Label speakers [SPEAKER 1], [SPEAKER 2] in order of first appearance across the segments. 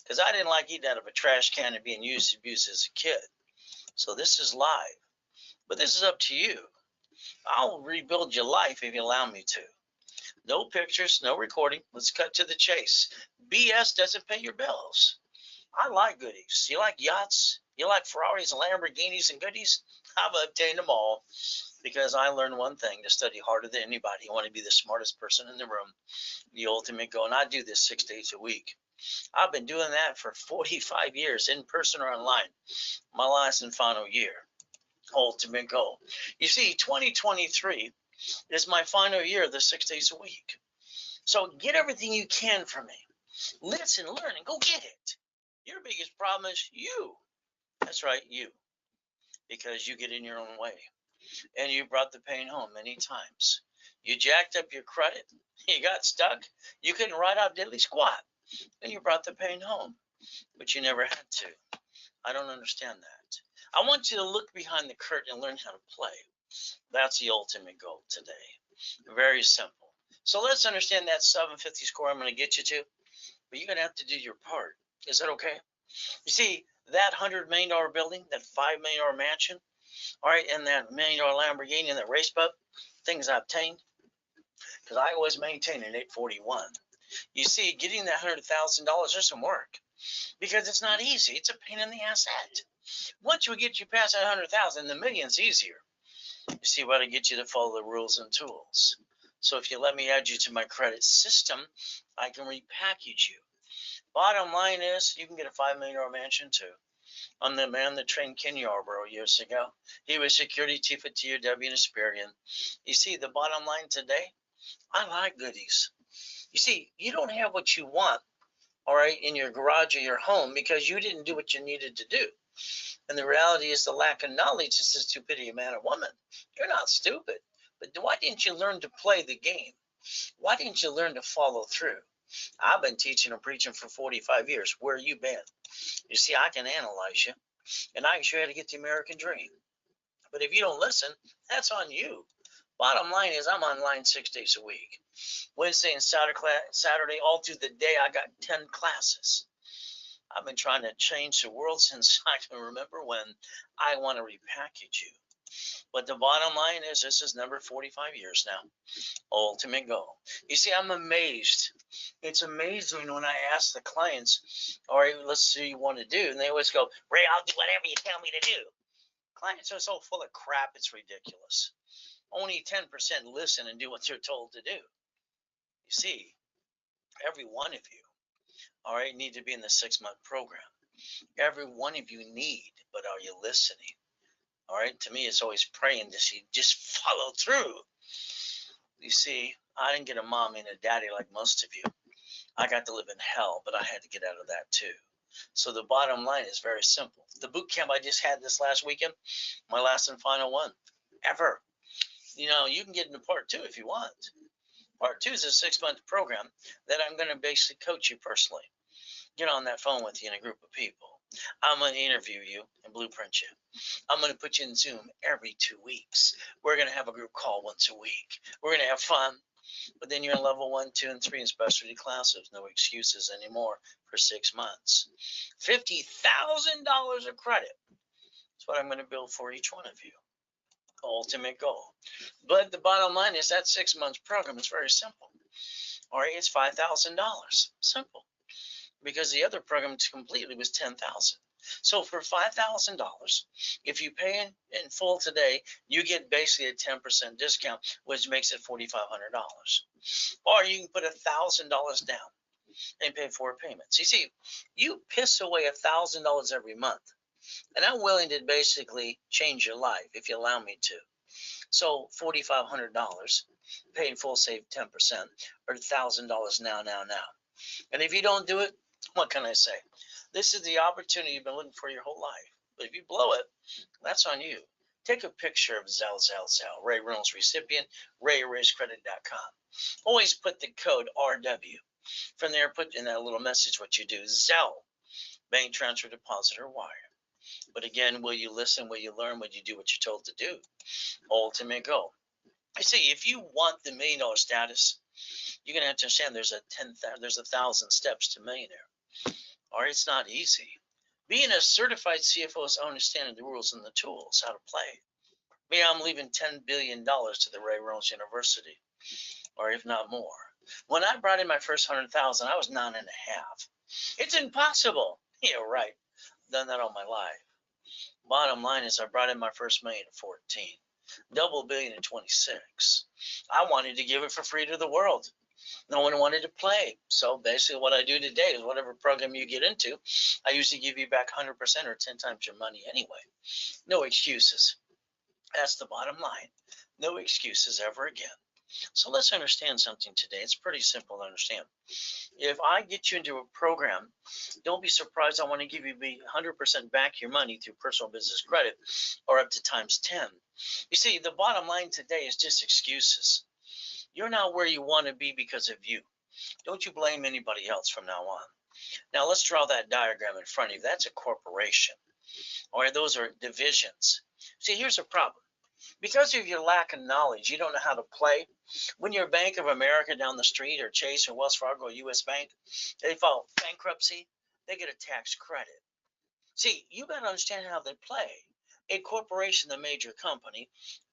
[SPEAKER 1] because I didn't like eating out of a trash can and being used and abused as a kid. So this is live, but this is up to you. I'll rebuild your life if you allow me to. No pictures, no recording. Let's cut to the chase. BS doesn't pay your bills. I like goodies. You like yachts? You like Ferraris and Lamborghinis and goodies? I've obtained them all because I learned one thing: to study harder than anybody. You want to be the smartest person in the room, the ultimate goal. And I do this 6 days a week. I've been doing that for 45 years, in person or online. My last and final year. Ultimate goal. You see, 2023 is my final year of the 6 days a week. So get everything you can from me. Listen, learn, and go get it. Your biggest problem is you. That's right, you. Because you get in your own way. And you brought the pain home many times. You jacked up your credit. You got stuck. You couldn't write out diddly squat. And you brought the pain home. But you never had to. I don't understand that. I want you to look behind the curtain and learn how to play. That's the ultimate goal today. Very simple. So let's understand that 750 score I'm going to get you to. But you're going to have to do your part. Is that okay? You see, that $100 million building, that $5 million mansion, all right, and that $1 million Lamborghini and that race boat, things I obtained, because I always maintain an 841. You see, getting that $100,000, there's some work, because it's not easy. It's a pain in the ass. Once we get you past that 100,000, the million's easier. You see, what I get you to follow the rules and tools. So if you let me add you to my credit system, I can repackage you. Bottom line is, you can get a $5 million mansion too. I'm the man that trained Ken Yarborough years ago. He was security chief at TOW in Hesperian. You see, the bottom line today, I like goodies. You see, you don't have what you want, all right, in your garage or your home because you didn't do what you needed to do. And the reality is the lack of knowledge is the stupidity of man or woman. You're not stupid. But why didn't you learn to play the game? Why didn't you learn to follow through? I've been teaching and preaching for 45 years. Where you been? You see, I can analyze you, and I can show you how to get the American dream. But if you don't listen, that's on you. Bottom line is I'm online 6 days a week. Wednesday and Saturday, all through the day, I got 10 classes. I've been trying to change the world since I can remember when. I want to repackage you. But the bottom line is this is number 45 years now. Ultimate goal. You see, I'm amazed. It's amazing when I ask the clients, all right, let's see what you want to do. And they always go, Ray, I'll do whatever you tell me to do. Clients are so full of crap, it's ridiculous. Only 10% listen and do what they're told to do. You see, every one of you, all right, need to be in the 6-month program. Every one of you need, but are you listening? All right, to me, it's always praying to see, just follow through. You see, I didn't get a mommy and a daddy like most of you. I got to live in hell, but I had to get out of that too. So the bottom line is very simple. The boot camp I just had this last weekend, my last and final one ever. You know, you can get into part 2 if you want. Part 2 is a 6-month program that I'm going to basically coach you personally. Get on that phone with you in a group of people. I'm going to interview you and blueprint you. I'm going to put you in Zoom every 2 weeks. We're going to have a group call once a week. We're going to have fun. But then you're in level 1, 2, and 3 in specialty classes. No excuses anymore for 6 months. $50,000 of credit. That's what I'm going to build for each one of you. Ultimate goal. But the bottom line is that 6 months program is very simple. All right, it's $5,000. Simple. Because the other program completely was $10,000. So for $5,000, if you pay in full today, you get basically a 10% discount, which makes it $4,500. Or you can put $1,000 down and pay 4 payments. You see, you piss away $1,000 every month, and I'm willing to basically change your life if you allow me to. So $4,500, pay in full, save 10%, or $1,000 now. And if you don't do it, what can I say? This is the opportunity you've been looking for your whole life. But if you blow it, that's on you. Take a picture of Zell, Ray Reynolds recipient, RayRaceCredit.com. Always put the code RW. From there, put in that little message what you do. Zell, bank transfer, deposit, or wire. But again, will you listen? Will you learn? Will you do what you're told to do? Ultimate goal. I see, if you want the $1 million status, you're going to have to understand there's 1,000 steps to millionaire. or it's not easy. Being a certified CFO is understanding the rules and the tools, how to play. Me, I'm leaving $10 billion to the Ray Reynolds University, or if not more. When I brought in my first 100,000, I was 9.5. It's impossible. Yeah, right. Done that all my life. Bottom line is I brought in my first million at 14, double billion at 26. I wanted to give it for free to the world. No one wanted to play. So basically what I do today is whatever program you get into, I usually give you back 100% or 10 times your money anyway. No excuses. That's the bottom line. No excuses ever again. So let's understand something today. It's pretty simple to understand. If I get you into a program, don't be surprised. I want to give you 100% back your money through personal business credit or up to times 10. You see, the bottom line today is just excuses. You're not where you want to be because of you. Don't you blame anybody else from now on. Now let's draw that diagram in front of you. That's a corporation, or those are divisions. See, here's a problem. Because of your lack of knowledge, you don't know how to play. When your Bank of America down the street, or Chase, or Wells Fargo, or U.S. Bank, they file bankruptcy, they get a tax credit. See, you got to understand how they play. A corporation, the major company,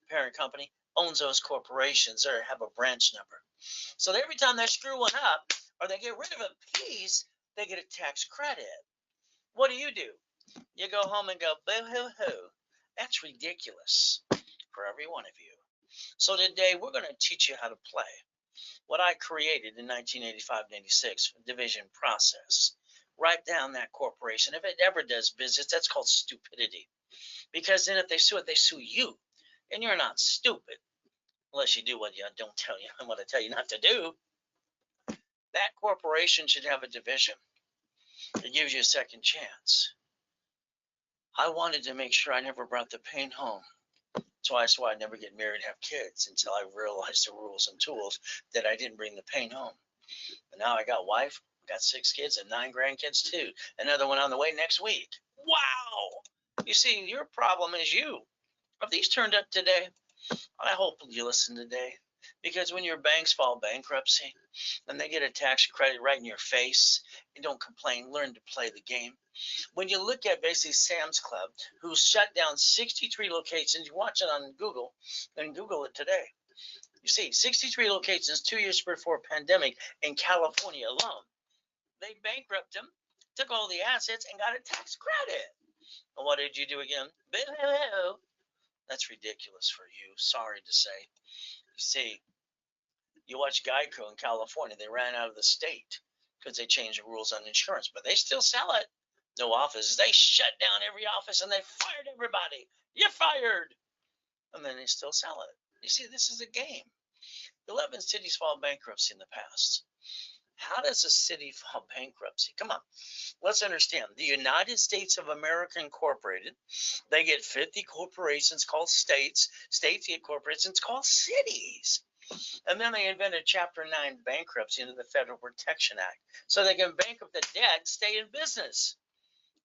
[SPEAKER 1] parent company, owns those corporations or have a branch number. So every time they're screwing up or they get rid of a piece, they get a tax credit. What do? You go home and go, boo-hoo-hoo. That's ridiculous for every one of you. So today we're going to teach you how to play what I created in 1985 and 86, division process. Write down that corporation. If it ever does business, that's called stupidity. Because then if they sue it, they sue you. And you're not stupid. Unless you do what you don't tell you, what I tell you not to do. That corporation should have a division. It gives you a second chance. I wanted to make sure I never brought the pain home. So that's why I never get married and have kids until I realized the rules and tools that I didn't bring the pain home. And now I got a wife, got 6 kids and 9 grandkids too. Another one on the way next week. Wow! You see, your problem is you. Have these turned up today? I hope you listen today. Because when your banks file bankruptcy and they get a tax credit right in your face, and don't complain, learn to play the game. When you look at basically Sam's Club, who shut down 63 locations, you watch it on Google, and Google it today. You see, 63 locations 2 years before pandemic in California alone. They bankrupted them, took all the assets, and got a tax credit. And what did you do again? That's ridiculous for you. Sorry to say. You see, you watch Geico in California. They ran out of the state because they changed the rules on insurance, but they still sell it. No offices. They shut down every office and they fired everybody. You're fired. And then they still sell it. You see, this is a game. 11 cities filed bankruptcy in the past. How does a city file bankruptcy? Come on, let's understand. The United States of America Incorporated, they get 50 corporations called states. States get corporations called cities. And then they invented Chapter 9 bankruptcy into the Federal Protection Act so they can bankrupt the dead, stay in business.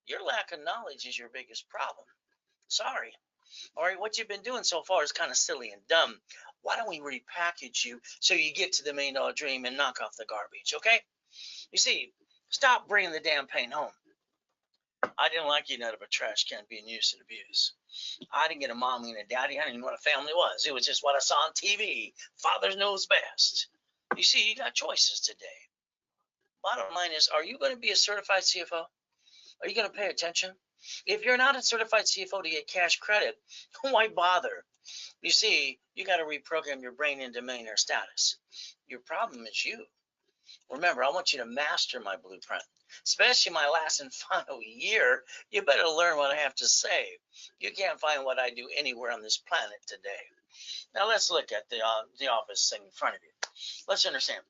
[SPEAKER 1] Your lack of knowledge is your biggest problem. Sorry. All right, what you've been doing so far is kind of silly and dumb. Why don't we repackage you so you get to the $1 million dream and knock off the garbage, okay? You see, stop bringing the damn pain home. I didn't like eating out of a trash can being used and abused. I didn't get a mommy and a daddy. I didn't even know what a family was. It was just what I saw on TV. Father knows best. You see, you got choices today. Bottom line is, are you going to be a certified CFO? Are you going to pay attention? If you're not a certified CFO to get cash credit, why bother? You see, you got to reprogram your brain into millionaire status. Your problem is you. Remember, I want you to master my blueprint, especially my last and final year. You better learn what I have to say. You can't find what I do anywhere on this planet today. Now let's look at the office thing in front of you. Let's understand.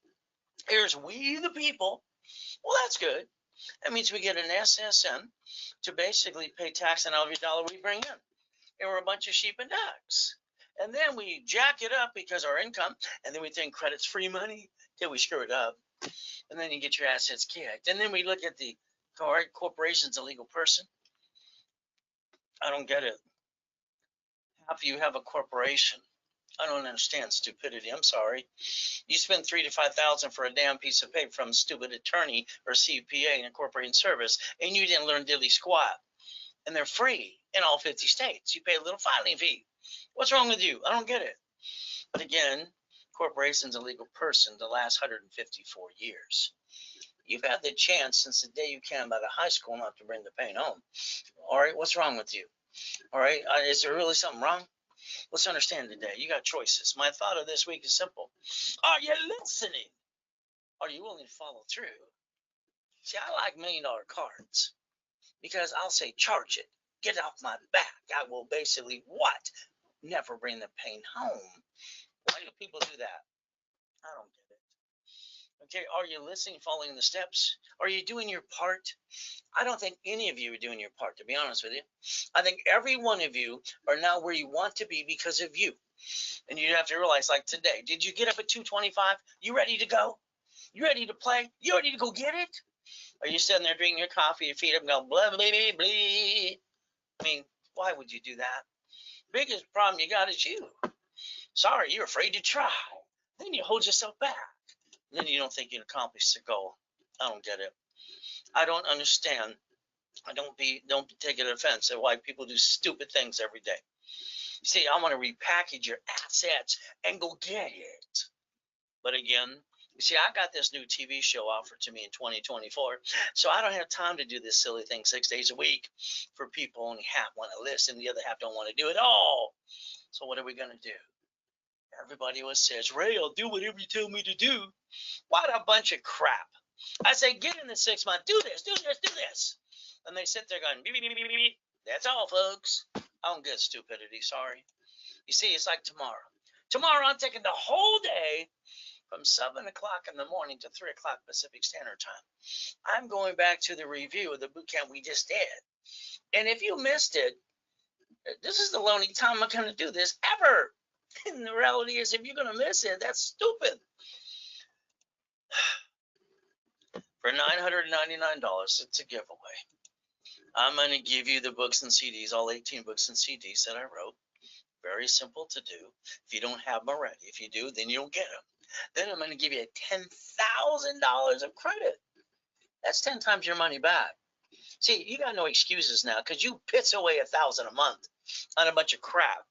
[SPEAKER 1] Here's we the people. Well, that's good. That means we get an SSN to basically pay tax on every dollar we bring in. And we're a bunch of sheep and ducks. And then we jack it up because our income, and then we think credit's free money till we screw it up. And then you get your assets kicked. And then we look at the corporation's a legal person. I don't get it. How do you have a corporation I don't understand stupidity. I'm sorry. You spend $3,000 to $5,000 for a damn piece of paper from a stupid attorney or CPA in a corporate service, and you didn't learn diddly squat. And they're free in all 50 states. You pay a little filing fee. What's wrong with you? I don't get it. But again, corporation's a legal person the last 154 years. You've had the chance since the day you came out of high school not to bring the pain home. All right, what's wrong with you? All right, is there really something wrong? Let's understand today. You got choices. My thought of this week is simple. Are you listening? Are you willing to follow through? See, I like $1 million cards because I'll say, charge it. Get off my back. I will basically what? Never bring the pain home. Why do people do that? I don't get it. Okay, are you listening, following the steps? Are you doing your part? I don't think any of you are doing your part, to be honest with you. I think every one of you are now where you want to be because of you. And you have to realize, like today, did you get up at 2:25? You ready to go? You ready to play? You ready to go get it? Are you sitting there drinking your coffee, your feet up, and going blah blah blah blah? I mean, why would you do that? Biggest problem you got is you. Sorry, you're afraid to try. Then you hold yourself back. Then you don't think you accomplished the goal. I don't get it. I don't understand. Don't take it offense at why people do stupid things every day. You see, I want to repackage your assets and go get it. But again, you see, I got this new TV show offered to me in 2024, so I don't have time to do this silly thing 6 days a week. For people, only half want to listen, the other half don't want to do it all. So what are we going to do? Everybody always says, Ray, I'll do whatever you tell me to do. What a bunch of crap. I say, get in the 6 month, do this, do this, do this. And they sit there going, beep, beep, beep, beep, beep. That's all, folks. I don't get stupidity, sorry. You see, it's like tomorrow. Tomorrow I'm taking the whole day from 7 o'clock in the morning to 3 o'clock Pacific Standard Time. I'm going back to the review of the boot camp we just did. And if you missed it, this is the only time I'm going to do this ever. And the reality is, if you're going to miss it, that's stupid. For $999, it's a giveaway. I'm going to give you the books and CDs, all 18 books and CDs that I wrote. Very simple to do. If you don't have them already, if you do, then you don't get them. Then I'm going to give you $10,000 of credit. That's 10 times your money back. See, you got no excuses now because you piss away $1,000 a month on a bunch of crap.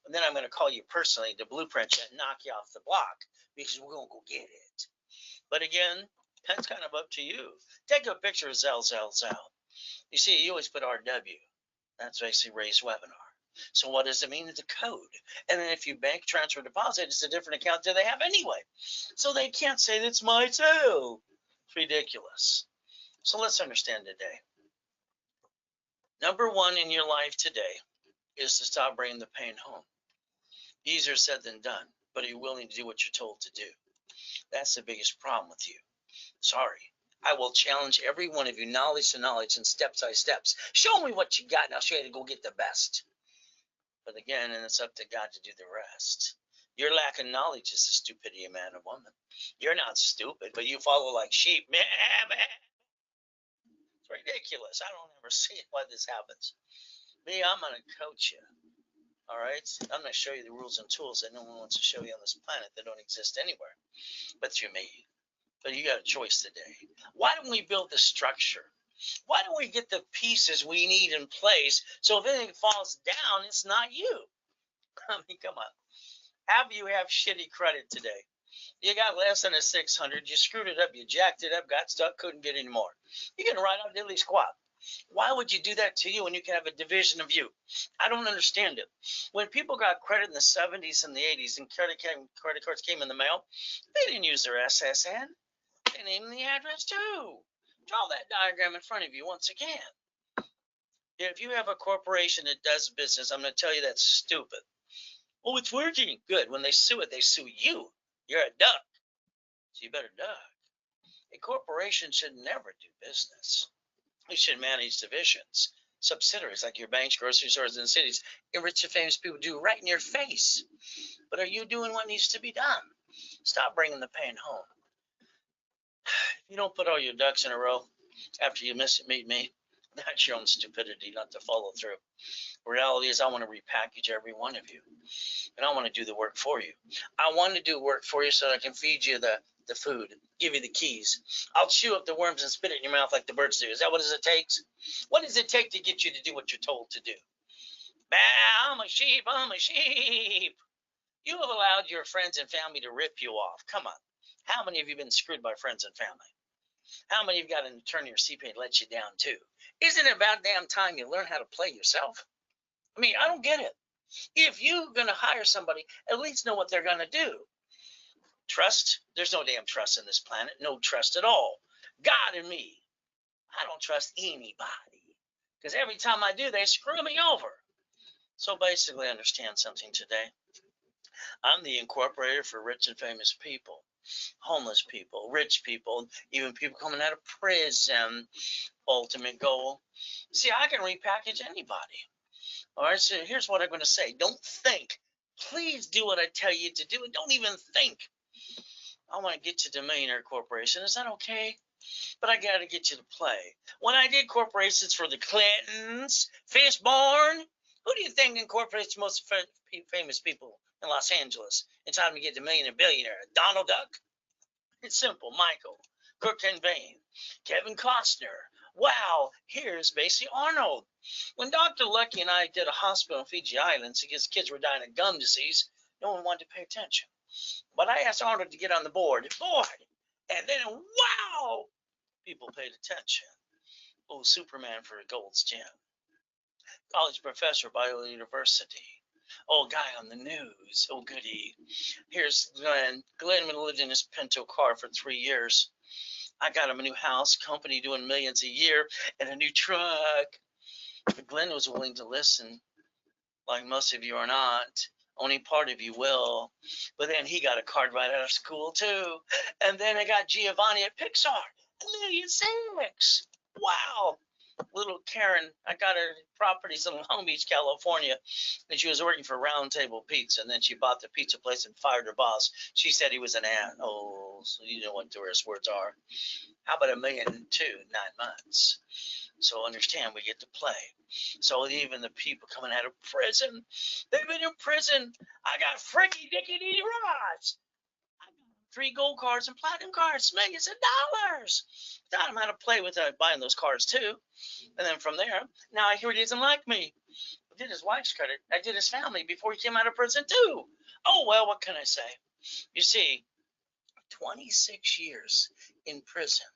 [SPEAKER 1] And then I'm going to call you personally to blueprint you and knock you off the block because we're going to go get it. But again, that's kind of up to you. Take a picture of Zell. You see, you always put RW. That's basically Ray's webinar. So what does it mean? It's a code. And then if you bank transfer deposit, it's a different account that they have anyway. So they can't say that's my sale. It's ridiculous. So let's understand today. Number one in your life today is to stop bringing the pain home. Easier said than done, but are you willing to do what you're told to do? That's the biggest problem with you. Sorry. I will challenge every one of you, knowledge to knowledge and steps by steps. Show me what you got and I'll show you to go get the best. But again, and it's up to God to do the rest. Your lack of knowledge is the stupidity of man or woman. You're not stupid, but you follow like sheep. It's ridiculous. I don't ever see why this happens. Me, I'm going to coach you. All right? I'm going to show you the rules and tools that no one wants to show you on this planet that don't exist anywhere but through me. But you got a choice today. Why don't we build the structure? Why don't we get the pieces we need in place so if anything falls down, it's not you? I mean, come on. Have you have shitty credit today? You got less than a 600. You screwed it up. You jacked it up. Got stuck. Couldn't get any more. You can write out diddly squat. Why would you do that to you when you can have a division of you? I don't understand it. When people got credit in the 70s and the 80s and credit cards came in the mail, they didn't use their SSN. They named the address too. Draw that diagram in front of you once again. If you have a corporation that does business, I'm going to tell you that's stupid. Oh, it's working. Good. When they sue it, they sue you. You're a duck. So you better duck. A corporation should never do business. It should manage divisions, subsidiaries like your banks, grocery stores, and cities. And rich and famous people do right in your face. But are you doing what needs to be done? Stop bringing the pain home. If you don't put all your ducks in a row after you meet me, That's your own stupidity not to follow through. Reality is I want to repackage every one of you, and I want to do the work for you. I want to do work for you so that I can feed you the food, give you the keys. I'll chew up the worms and spit it in your mouth like the birds do. Is that what it takes? What does it take to get you to do what you're told to do? I'm a sheep, I'm a sheep. You have allowed your friends and family to rip you off. Come on. How many of you been screwed by friends and family? How many of you got an attorney or CPA let you down too? Isn't it about damn time you learn how to play yourself? I mean, I don't get it. If you're going to hire somebody, at least know what they're going to do. Trust? There's no damn trust in this planet. No trust at all. God and me. I don't trust anybody. Because every time I do, they screw me over. So basically, understand something today. I'm the incorporator for rich and famous people, homeless people, rich people, even people coming out of prison. Ultimate goal. See, I can repackage anybody. All right, so here's what I'm going to say. Don't think. Please do what I tell you to do, and don't even think. I want to get you to Millionaire Corporation. Is that okay? But I got to get you to play. When I did corporations for the Clintons, Fishborn, who do you think incorporates most famous people in Los Angeles in time to get to millionaire billionaire? Donald Duck? It's simple. Michael, Kirk and Vane, Kevin Costner. Wow, here's Basie Arnold. When Dr. Lucky and I did a hospital in Fiji Islands because kids were dying of gum disease, no one wanted to pay attention. But I asked Arnold to get on the board, and then wow, people paid attention. Oh, Superman for a Gold's Gym. College professor, Biola University. Oh, guy on the news. Oh, goody. Here's Glenn. Glenn lived in his Pinto car for 3 years. I got him a new house, company doing millions a year, and a new truck. But Glenn was willing to listen, like most of you are not. Only part of you will. But then he got a card right out of school, too. And then I got Giovanni at Pixar. $1,600,000. Wow. Little Karen, I got her properties in Long Beach, California, and she was working for Round Table Pizza, and then she bought the pizza place and fired her boss. She said he was an ant. Oh, so you know what tourist words are. How about $1.2 million, 9 months? So understand, we get to play. So even the people coming out of prison, they've been in prison. I got Fricky Dicky Dee Rods. 3 gold cards and platinum cards, millions of dollars. Taught him how to play with buying those cards too. And then from there, now I hear he doesn't like me. I did his wife's credit. I did his family before he came out of prison too. Oh, well, what can I say? You see, 26 years in prison.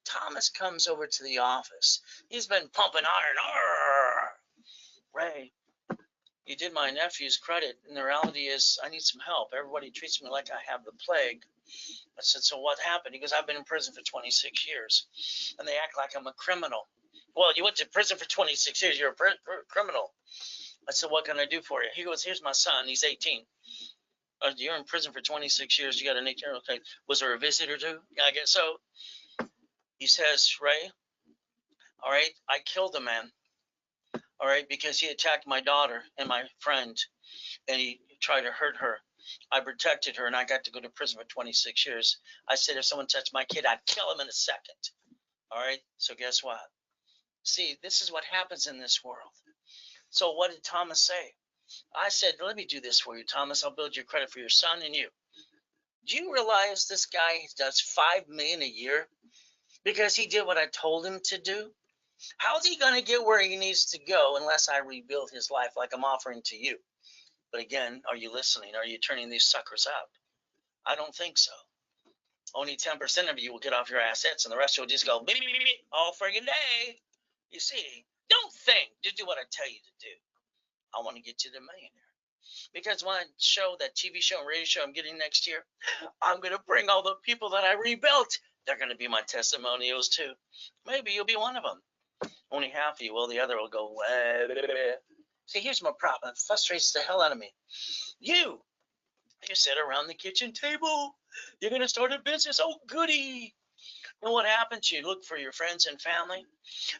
[SPEAKER 1] Thomas comes over to the office. He's been pumping iron. Ray, you did my nephew's credit, and the reality is I need some help. Everybody treats me like I have the plague. I said, so what happened? He goes, I've been in prison for 26 years, and they act like I'm a criminal. Well, you went to prison for 26 years. You're a criminal. I said, what can I do for you? He goes, here's my son. He's 18. You're in prison for 26 years. You got an 18-year-old. Okay. Was there a visit or two? Yeah, I guess so. He says, Ray, all right, I killed a man. All right, because he attacked my daughter and my friend, and he tried to hurt her. I protected her, and I got to go to prison for 26 years. I said, if someone touched my kid, I'd kill him in a second. All right, so guess what? See, this is what happens in this world. So what did Thomas say? I said, let me do this for you, Thomas. I'll build your credit for your son and you. Do you realize this guy does $5 million a year because he did what I told him to do? How's he going to get where he needs to go unless I rebuild his life like I'm offering to you? But again, are you listening? Are you turning these suckers up? I don't think so. Only 10% of you will get off your assets, and the rest will just go beep, beep, beep, beep, all friggin' day. You see, don't think. Just do what I tell you to do. I want to get you to millionaire. Because when I show that TV show and radio show I'm getting next year, I'm going to bring all the people that I rebuilt. They're going to be my testimonials too. Maybe you'll be one of them. Only half of you will. The other will go, see, here's my problem. It frustrates the hell out of me. You sit around the kitchen table. You're going to start a business. Oh, goody. You know what happens? You look for your friends and family,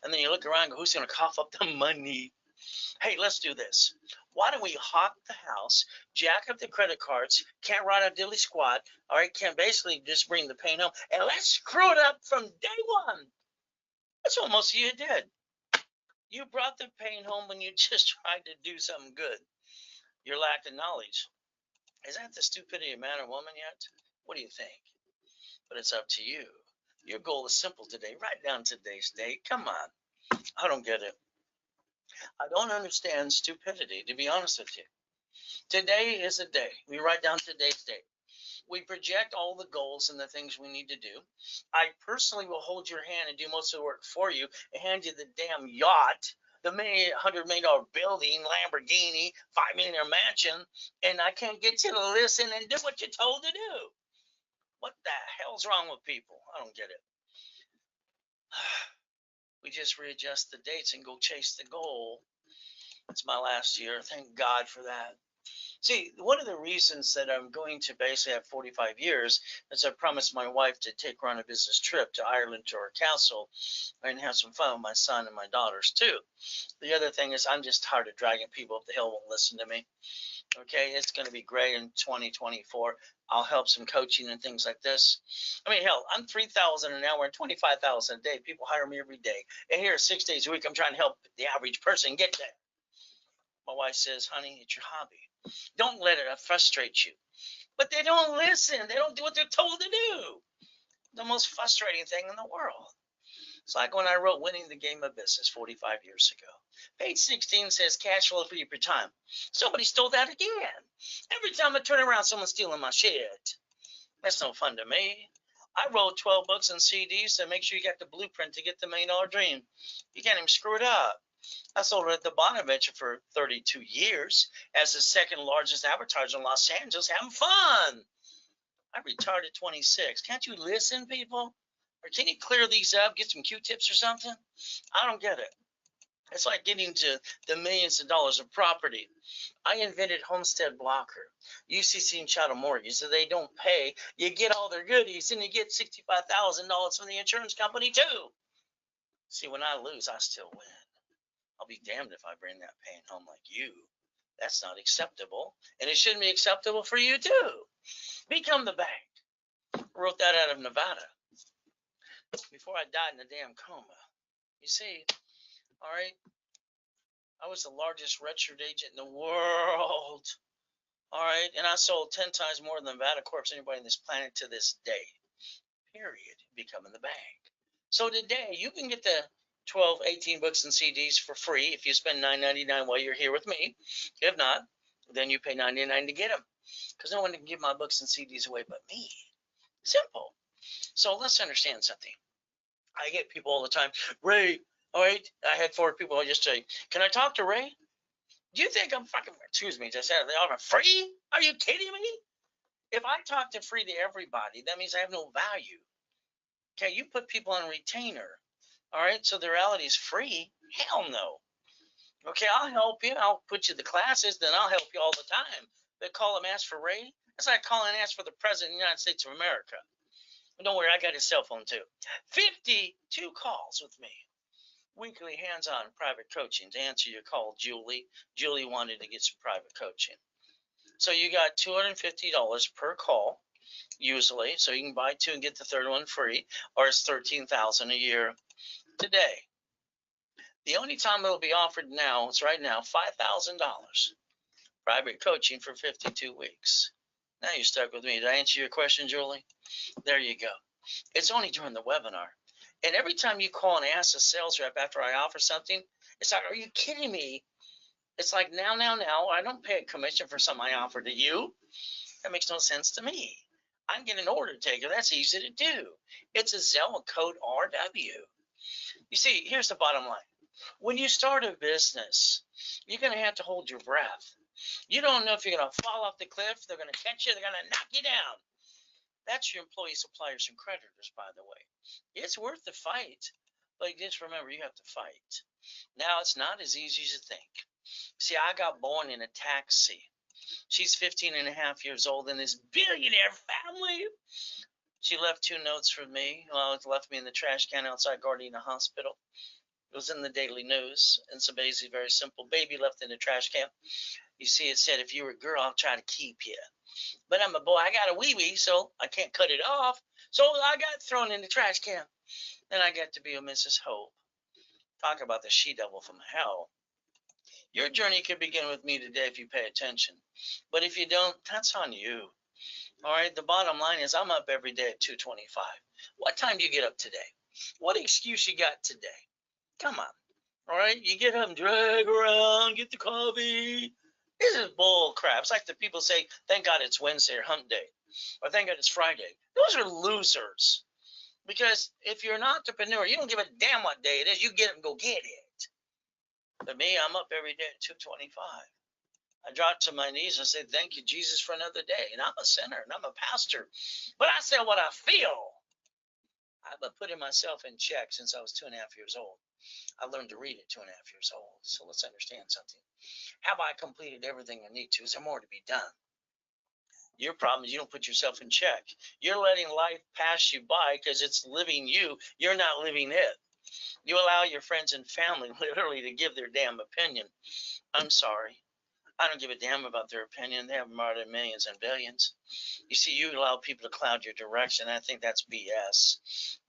[SPEAKER 1] and then you look around and go, who's going to cough up the money? Hey, let's do this. Why don't we hawk the house, jack up the credit cards, can't run a diddly squat, all right, can basically just bring the pain home, and let's screw it up from day one. That's what most of you did. You brought the pain home when you just tried to do something good. Your lack of knowledge. Is that the stupidity of man or woman yet? What do you think? But it's up to you. Your goal is simple today. Write down today's date. Come on. I don't get it. I don't understand stupidity, to be honest with you. Today is a day. We write down today's date. We project all the goals and the things we need to do. I personally will hold your hand and do most of the work for you and hand you the damn yacht, the $100 million building, Lamborghini, $5 million mansion, and I can't get you to listen and do what you're told to do. What the hell's wrong with people? I don't get it. We just readjust the dates and go chase the goal. It's my last year. Thank God for that. See, one of the reasons that I'm going to basically have 45 years is I promised my wife to take her on a business trip to Ireland to her castle and have some fun with my son and my daughters too. The other thing is I'm just tired of dragging people up the hill won't listen to me. Okay, it's going to be great in 2024. I'll help some coaching and things like this. I mean, hell, I'm $3,000 an hour and $25,000 a day. People hire me every day, and here 6 days a week, I'm trying to help the average person get there. My wife says, "Honey, it's your hobby. Don't let it frustrate you." But they don't listen. They don't do what they're told to do. The most frustrating thing in the world. It's like when I wrote Winning the Game of Business 45 years ago. Page 16 says cash flow for your time. Somebody stole that again. Every time I turn around, someone's stealing my shit. That's no fun to me. I wrote 12 books and CDs to make sure you got the blueprint to get the $1 million dream. You can't even screw it up. I sold it at the Bonaventure for 32 years as the second largest advertiser in Los Angeles, having fun. I retired at 26. Can't you listen, people? Or can you clear these up, get some Q-tips or something? I don't get it. It's like getting to the millions of dollars of property. I invented Homestead Blocker, UCC and Chattel Mortgage, so they don't pay. You get all their goodies, and you get $65,000 from the insurance company too. See, when I lose, I still win. I'll be damned if I bring that pain home like you. That's not acceptable, and it shouldn't be acceptable for you too. Become the bank. I wrote that out of Nevada before I died in a damn coma. You see, all right, I was the largest registered agent in the world. All right, and I sold 10 times more than Nevada Corp's anybody on this planet to this day. Period. Becoming the bank. So today you can get the 12, 18 books and CDs for free if you spend $9.99 while you're here with me. If not, then you pay $9.99 to get them, because no one can give my books and CDs away but me. Simple. So let's understand something. I get people all the time, Ray. All right, I had 4 people yesterday. Can I talk to Ray? Do you think I'm fucking? Excuse me. Just said they offer free? Are you kidding me? If I talk to free to everybody, that means I have no value. Okay, you put people on retainer. All right, so the reality is free? Hell no. Okay, I'll help you. I'll put you the classes, then I'll help you all the time. But call and ask for Ray? That's like calling and ask for the President of the United States of America. But don't worry, I got his cell phone too. 52 calls with me. Weekly hands-on private coaching to answer your call, Julie. Julie wanted to get some private coaching. So you got $250 per call, usually. So you can buy 2 and get the third one free, or it's $13,000 a year today. The only time it'll be offered now is right now, $5,000 private coaching for 52 weeks. Now you're stuck with me. Did I answer your question, Julie? There you go. It's only during the webinar. And every time you call and ask a sales rep after I offer something, it's like, are you kidding me? It's like, now, I don't pay a commission for something I offer to you. That makes no sense to me. I'm getting an order taker. That's easy to do. It's a Zelle code RW. You see, here's the bottom line. When you start a business, you're going to have to hold your breath. You don't know if you're going to fall off the cliff, they're going to catch you, they're going to knock you down. That's your employees, suppliers, and creditors, by the way. It's worth the fight, but just remember, you have to fight. Now, it's not as easy as you think. See, I got born in a taxi. She's 15 and a half years old in this billionaire family. She left 2 notes for me. Well, it left me in the trash can outside Gardena Hospital. It was in the Daily News. And so basically, very simple. Baby left in the trash can. You see, it said, if you were a girl, I'll try to keep you. But I'm a boy. I got a wee-wee, so I can't cut it off. So I got thrown in the trash can. And I got to be a Mrs. Hope. Talk about the she-devil from hell. Your journey could begin with me today if you pay attention. But if you don't, that's on you. All right, the bottom line is I'm up every day at 2:25. What time do you get up today? What excuse you got today? Come on. All right, you get up and drag around, get the coffee. This is bull crap. It's like the people say, thank God it's Wednesday or hump day, or thank God it's Friday. Those are losers. Because if you're an entrepreneur, you don't give a damn what day it is. You get up and go get it. But me, I'm up every day at 2:25. I drop to my knees and say, thank you, Jesus, for another day. And I'm a sinner and I'm a pastor. But I say what I feel. I've been putting myself in check since I was 2.5 years old. I learned to read at 2.5 years old. So let's understand something. Have I completed everything I need to? Is there more to be done? Your problem is you don't put yourself in check. You're letting life pass you by because it's living you. You're not living it. You allow your friends and family literally to give their damn opinion. I'm sorry. I don't give a damn about their opinion. They have murdered millions and billions. You see, you allow people to cloud your direction. I think that's BS.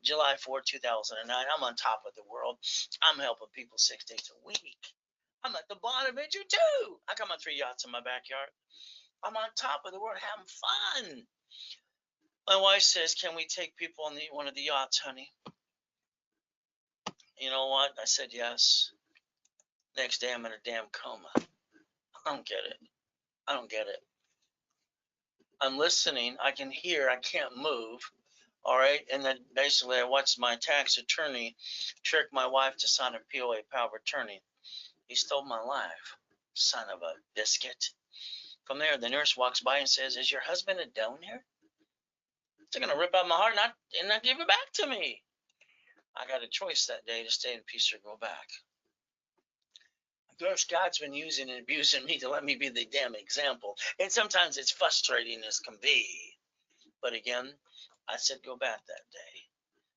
[SPEAKER 1] July 4, 2009, I'm on top of the world. I'm helping people 6 days a week. I'm at the bottom of it too. I got my 3 yachts in my backyard. I'm on top of the world having fun. My wife says, can we take people on one of the yachts, honey? You know what? I said yes. Next day, I'm in a damn coma. I don't get it. I don't get it. I'm listening. I can hear. I can't move. All right. And then basically, I watched my tax attorney trick my wife to sign a POA, power of attorney. He stole my life, son of a biscuit. From there, the nurse walks by and says, is your husband a donor? They're going to rip out my heart and not give it back to me. I got a choice that day to stay in peace or go back. Of course, God's been using and abusing me to let me be the damn example. And sometimes it's frustrating as can be. But again, I said go back that day.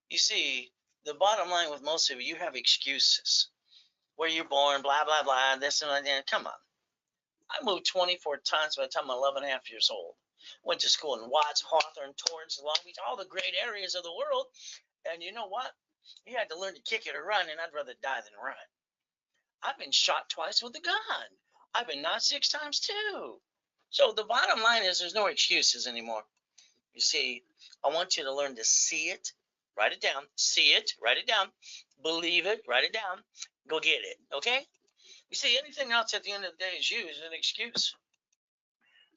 [SPEAKER 1] You see, the bottom line with most of you have excuses. Where you're born, blah, blah, blah, this and that. Come on. I moved 24 times by the time I'm 11 and a half years old. Went to school in Watts, Hawthorne, Torrance, Long Beach, all the great areas of the world. And you know what? You had to learn to kick it or run, and I'd rather die than run. I've been shot twice with a gun. I've been knocked 6 times too. So the bottom line is there's no excuses anymore. You see, I want you to learn to see it, write it down, see it, write it down, believe it, write it down, go get it, okay? You see, anything else at the end of the day is you is an excuse.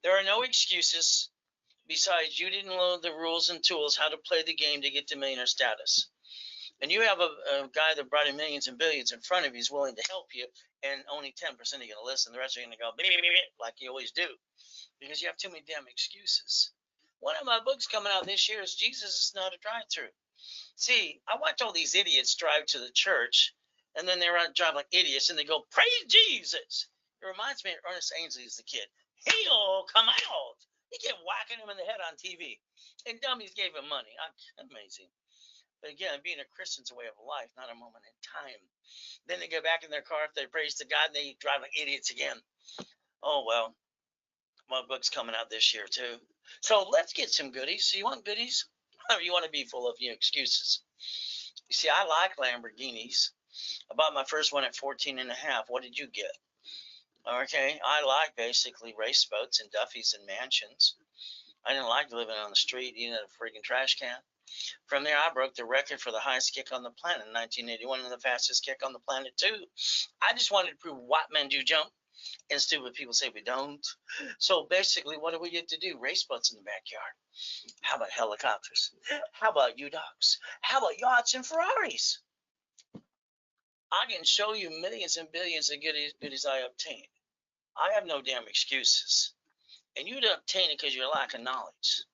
[SPEAKER 1] There are no excuses besides you didn't learn the rules and tools how to play the game to get to millionaire status. And you have a guy that brought in millions and billions in front of you is willing to help you, and only 10% are going to listen. The rest are going to go like you always do because you have too many damn excuses. One of my books coming out this year is Jesus is Not a Drive-Thru. See, I watch all these idiots drive to the church, and then they drive like idiots, and they go, praise Jesus. It reminds me of Ernest Ainsley as a kid. He'll come out. He kept whacking him in the head on TV, and dummies gave him money. Amazing. But again, being a Christian's a way of life, not a moment in time. Then they go back in their car if they praise to God, and they drive like idiots again. Oh, well, my book's coming out this year, too. So let's get some goodies. So you want goodies? Or you want to be full of excuses? You see, I like Lamborghinis. I bought my first one at 14 and a half. What did you get? Okay, I like basically race boats and Duffys and mansions. I didn't like living on the street eating at a freaking trash can. From there, I broke the record for the highest kick on the planet in 1981 and the fastest kick on the planet, too. I just wanted to prove white men do jump, and stupid people say we don't. So basically, what do we get to do? Race boats in the backyard. How about helicopters? How about U-Dogs? How about yachts and Ferraris? I can show you millions and billions of goodies I obtained. I have no damn excuses. And you'd obtain it because you're lacking knowledge.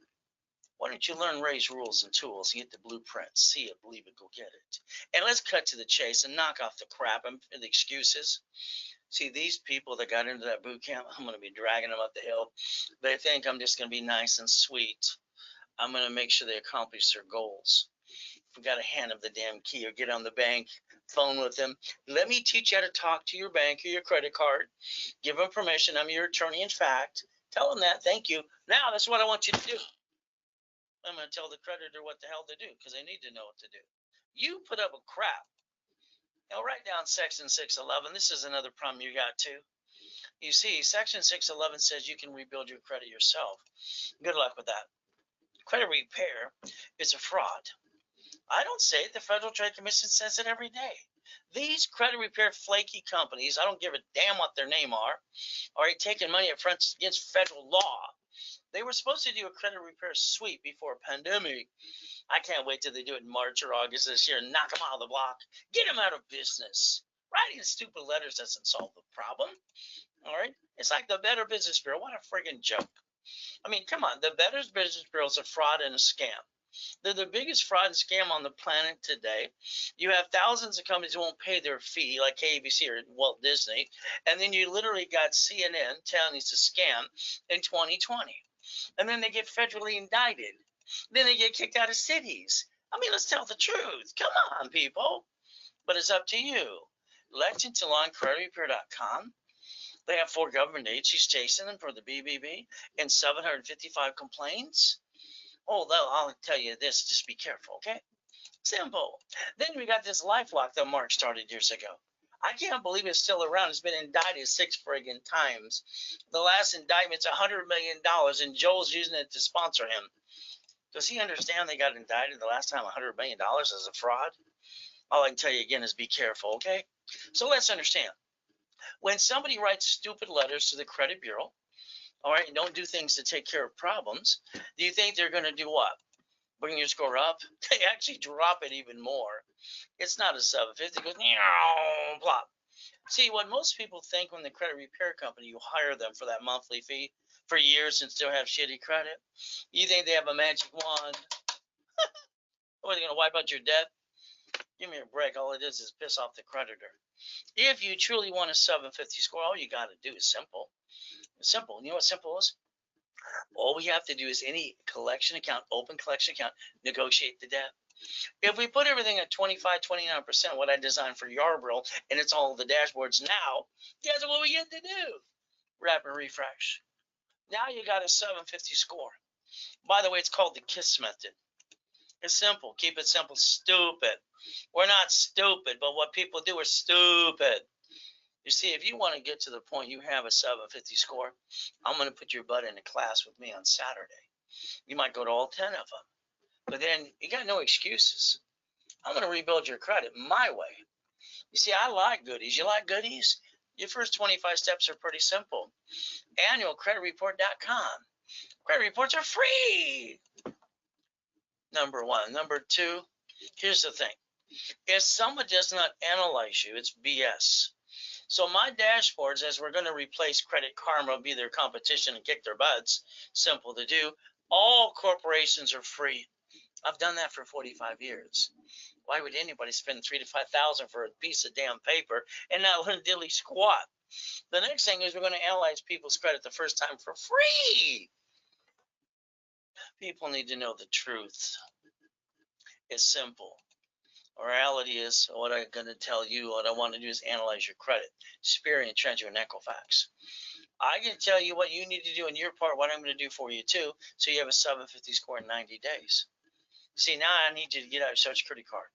[SPEAKER 1] Why don't you learn Ray's rules and tools and get the blueprint? See it, believe it, go get it. And let's cut to the chase and knock off the crap and the excuses. See, these people that got into that boot camp, I'm going to be dragging them up the hill. They think I'm just going to be nice and sweet. I'm going to make sure they accomplish their goals. We got to hand them the damn key or get on the bank, phone with them. Let me teach you how to talk to your bank or your credit card. Give them permission. I'm your attorney, in fact. Tell them that. Thank you. Now, that's what I want you to do. I'm going to tell the creditor what the hell to do because they need to know what to do. You put up a crap. Now write down section 611. This is another problem you got too. You see, section 611 says you can rebuild your credit yourself. Good luck with that. Credit repair is a fraud. I don't say it. The Federal Trade Commission says it every day. These credit repair flaky companies, I don't give a damn what their name are taking money up front against federal law. They were supposed to do a credit repair sweep before a pandemic. I can't wait till they do it in March or August this year and knock them out of the block. Get them out of business. Writing stupid letters doesn't solve the problem. All right? It's like the Better Business Bureau. What a friggin' joke. I mean, come on. The Better Business Bureau is a fraud and a scam. They're the biggest fraud and scam on the planet today. You have thousands of companies who won't pay their fee, like KBC or Walt Disney, and then you literally got CNN telling it's a scam in 2020. And then they get federally indicted. Then they get kicked out of cities. I mean, let's tell the truth. Come on, people. But it's up to you. LexingtonLawnCreditRepair.com. They have 4 government agencies chasing them for the BBB and 755 complaints. Oh, I'll tell you this, just be careful, okay? Simple. Then we got this LifeLock that Mark started years ago. I can't believe it's still around. It's been indicted 6 friggin' times. The last indictment's $100 million, and Joel's using it to sponsor him. Does he understand they got indicted the last time $100 million as a fraud? All I can tell you again is be careful, okay? So let's understand. When somebody writes stupid letters to the credit bureau, all right, and don't do things to take care of problems, do you think they're going to do what? Bring your score up? They actually drop it even more. It's not a 750. It goes, plop. See, what most people think when the credit repair company, you hire them for that monthly fee for years and still have shitty credit. You think they have a magic wand? Or are they going to wipe out your debt? Give me a break. All it is piss off the creditor. If you truly want a 750 score, all you got to do is simple. Simple. You know what simple is? All we have to do is any collection account, open collection account, negotiate the debt. If we put everything at 25, 29%, what I designed for Yarborough, and it's all the dashboards now, guess what we get to do? Rapid refresh. Now you got a 750 score. By the way, it's called the KISS method. It's simple. Keep it simple. Stupid. We're not stupid, but what people do are stupid. You see, if you want to get to the point you have a 750 score, I'm going to put your butt in a class with me on Saturday. You might go to all 10 of them. But then you got no excuses. I'm going to rebuild your credit my way. You see, I like goodies. You like goodies? Your first 25 steps are pretty simple. AnnualCreditReport.com. Credit reports are free. Number 1. Number 2, here's the thing. If someone does not analyze you, it's BS. So my dashboards, as we're going to replace Credit Karma, be their competition and kick their butts, simple to do. All corporations are free. I've done that for 45 years. Why would anybody spend $3,000 to $5,000 for a piece of damn paper and not learn diddly squat? The next thing is we're going to analyze people's credit the first time for free. People need to know the truth. It's simple. Reality is what I'm going to tell you. What I want to do is analyze your credit, experience, trends, and Equifax. I can tell you what you need to do in your part, what I'm going to do for you too, so you have a 750 score in 90 days. See, now I need you to get out your Social Security card.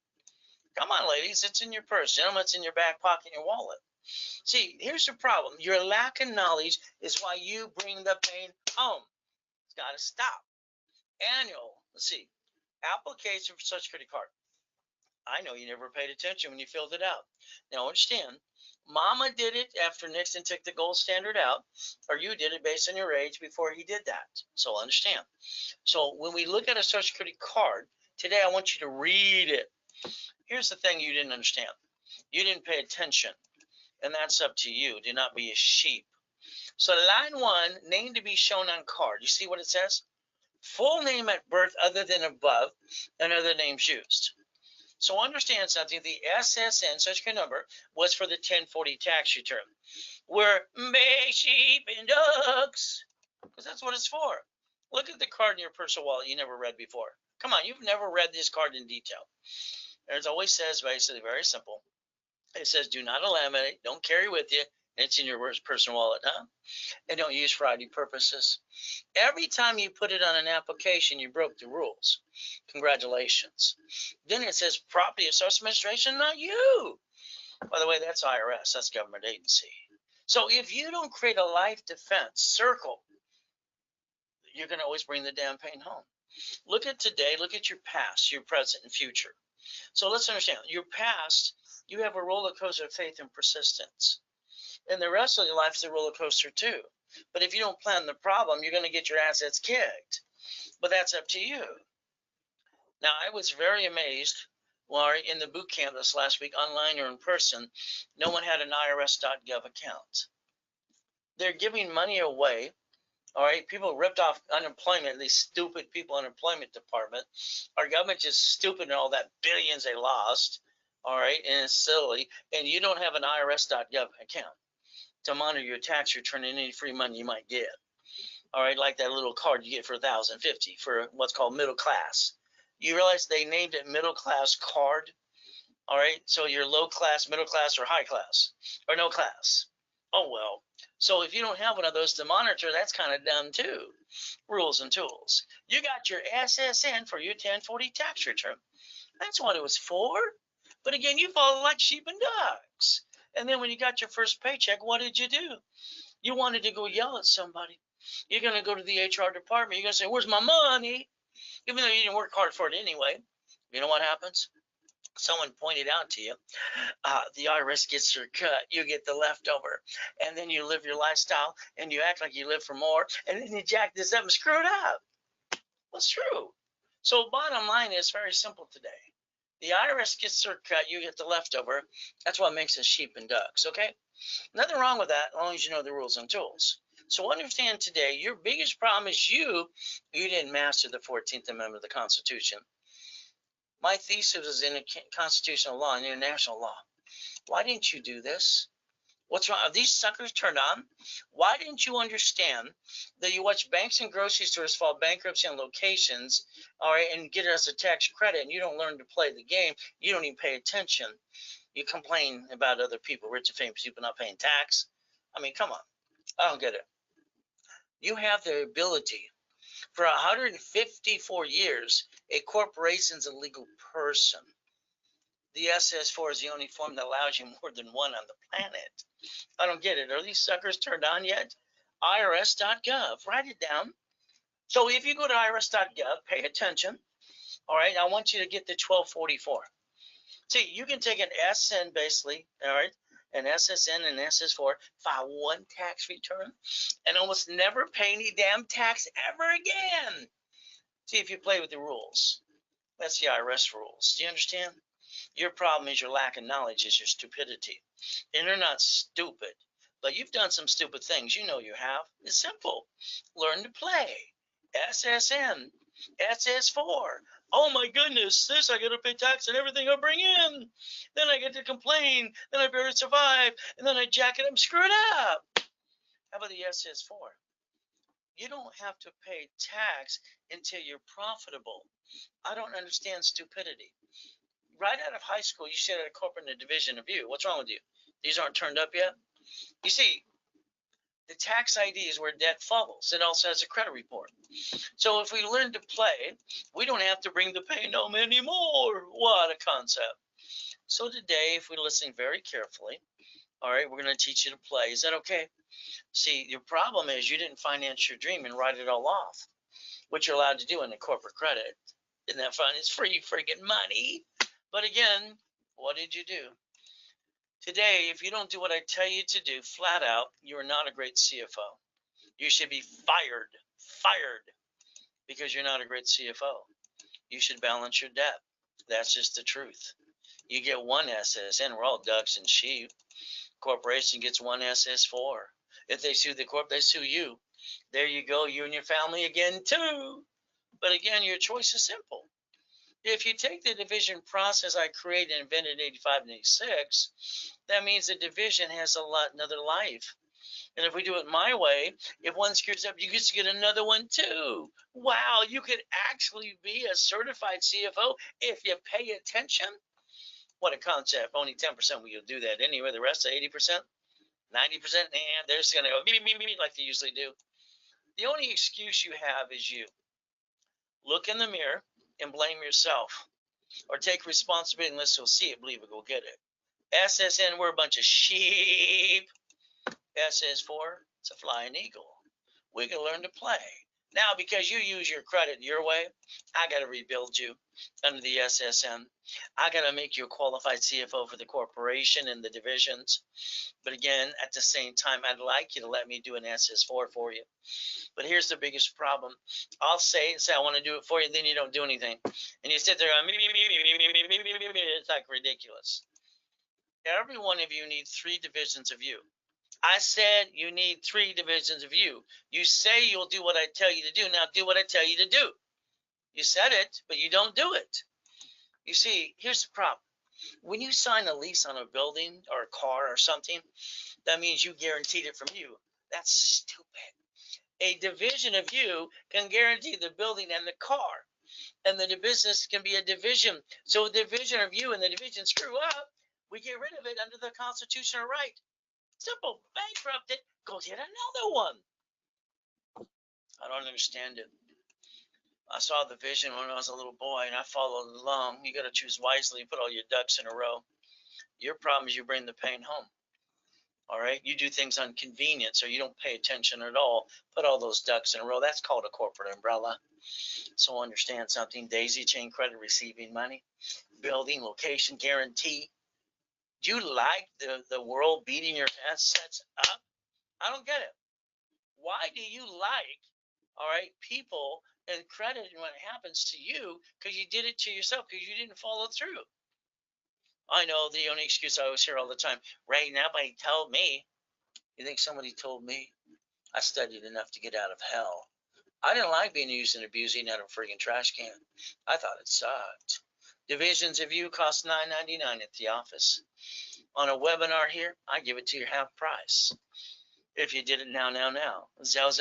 [SPEAKER 1] Come on, ladies, it's in your purse. Gentlemen, it's in your back pocket, in your wallet. See, here's the problem. Your lack of knowledge is why you bring the pain home. It's got to stop. Let's see, application for Social Security card. I know you never paid attention when you filled it out. Now understand, Mama did it after Nixon took the gold standard out, or you did it based on your age before he did that. So understand. So when we look at a Social Security card, today I want you to read it. Here's the thing you didn't understand. You didn't pay attention, and that's up to you. Do not be a sheep. So line 1, name to be shown on card. You see what it says? Full name at birth other than above, and other names used. So understand something, the SSN, Social Security number, was for the 1040 tax return. We're sheep and ducks, because that's what it's for. Look at the card in your personal wallet you never read before. Come on, you've never read this card in detail. As it always says, basically, very simple. It says, do not laminate, don't carry with you. It's in your personal wallet, huh? And don't use for ID purposes. Every time you put it on an application, you broke the rules. Congratulations. Then it says property of Social Administration, not you. By the way, that's IRS. That's government agency. So if you don't create a life defense circle, you're going to always bring the damn pain home. Look at today. Look at your past, your present, and future. So let's understand. Your past, you have a roller coaster of faith and persistence. And the rest of your life is a roller coaster too. But if you don't plan the problem, you're going to get your assets kicked. But that's up to you. Now, I was very amazed while in the boot camp this last week, online or in person, no one had an IRS.gov account. They're giving money away. All right, people ripped off unemployment, these stupid people unemployment department. Our government is stupid and all that billions they lost. All right, and it's silly. And you don't have an IRS.gov account to monitor your tax return and any free money you might get. All right, like that little card you get for $1,050 for what's called middle class. You realize they named it middle class card? All right, so you're low class, middle class, or high class, or no class. Oh, well. So if you don't have one of those to monitor, that's kind of dumb too. Rules and tools. You got your SSN for your 1040 tax return. That's what it was for. But again, you follow like sheep and ducks. And then when you got your first paycheck, what did you do? You wanted to go yell at somebody. You're going to go to the HR department. You're going to say, where's my money? Even though you didn't work hard for it anyway. You know what happens? Someone pointed out to you, the IRS gets your cut, you get the leftover, and then you live your lifestyle, and you act like you live for more, and then you jack this up and screw it up. Well, it's true. So bottom line is very simple today. The IRS gets their cut, you get the leftover. That's what makes us sheep and ducks, okay? Nothing wrong with that, as long as you know the rules and tools. So understand today, your biggest problem is you didn't master the 14th Amendment of the Constitution. My thesis is in constitutional law and international law. Why didn't you do this? What's wrong? Are these suckers turned on? Why didn't you understand that you watch banks and grocery stores file bankruptcy on locations, all right, and get it as a tax credit, and you don't learn to play the game? You don't even pay attention. You complain about other people, rich and famous people not paying tax. I mean, come on. I don't get it. You have the ability. For 154 years, a corporation is a legal person. The SS4 is the only form that allows you more than one on the planet. I don't get it. Are these suckers turned on yet? IRS.gov. Write it down. So if you go to IRS.gov, pay attention. All right, I want you to get the 1244. See, you can take an SN basically, all right, an SSN and SS4, file one tax return, and almost never pay any damn tax ever again. See if you play with the rules. That's the IRS rules. Do you understand? Your problem is your lack of knowledge, is your stupidity. And you're not stupid, but you've done some stupid things. You know you have. It's simple. Learn to play. SSN, SS4. Oh my goodness, this I got to pay tax on everything I bring in. Then I get to complain. Then I better survive. And then I jack it up and screw it up. How about the SS4? You don't have to pay tax until you're profitable. I don't understand stupidity. Right out of high school, you sit at a corporate in a division of you. What's wrong with you? These aren't turned up yet? You see, the tax ID is where debt follows. It also has a credit report. So if we learn to play, we don't have to bring the pain home anymore. What a concept. So today, if we're listening very carefully, all right, we're going to teach you to play. Is that okay? See, your problem is you didn't finance your dream and write it all off, which you're allowed to do in a corporate credit. Isn't that fun? It's free friggin' money. But again, what did you do? Today, if you don't do what I tell you to do, flat out, you are not a great CFO. You should be fired, because you're not a great CFO. You should balance your debt. That's just the truth. You get one SSN. We're all ducks and sheep. Corporation gets one SS4. If they sue the corp, they sue you. There you go, you and your family again too. But again, your choice is simple. If you take the division process I created and invented in 85 and 86, that means the division has another life. And if we do it my way, if one screws up, you get to get another one too. Wow, you could actually be a certified CFO if you pay attention. What a concept. Only 10% will do that anyway. The rest of 80%, 90%, and they're just going to go beep, like they usually do. The only excuse you have is you. Look in the mirror and blame yourself, or take responsibility unless you'll see it, believe it, go get it. SSN, we're a bunch of sheep. SS4, it's a flying eagle. We can learn to play. Now, because you use your credit your way, I got to rebuild you under the SSN. I got to make you a qualified CFO for the corporation and the divisions. But again, at the same time, I'd like you to let me do an SS4 for you. But here's the biggest problem. I'll say I want to do it for you, then you don't do anything. And you sit there going, it's like ridiculous. Every one of you needs 3 divisions of you. I said you need 3 divisions of you. You say you'll do what I tell you to do. Now do what I tell you to do. You said it, but you don't do it. You see, here's the problem. When you sign a lease on a building or a car or something, that means you guaranteed it from you. That's stupid. A division of you can guarantee the building and the car. And the business can be a division. So a division of you and the division screw up, we get rid of it under the constitutional right. Simple. Bankrupt it. Go get another one. I don't understand it. I saw the vision when I was a little boy, and I followed along. You got to choose wisely. Put all your ducks in a row. Your problem is you bring the pain home. All right? You do things on convenience, or you don't pay attention at all. Put all those ducks in a row. That's called a corporate umbrella. So understand something. Daisy chain credit, receiving money. Building, location, guarantee. Do you like the world beating your assets up? I don't get it. Why do you like, all right, people and credit and what happens to you because you did it to yourself because you didn't follow through? I know the only excuse I always hear all the time, Ray, nobody told me. You think somebody told me? I studied enough to get out of hell. I didn't like being used and abused out of a friggin' trash can. I thought it sucked. Divisions of you cost $9.99 at the office. On a webinar here, I give it to you half price. If you did it now. Zell.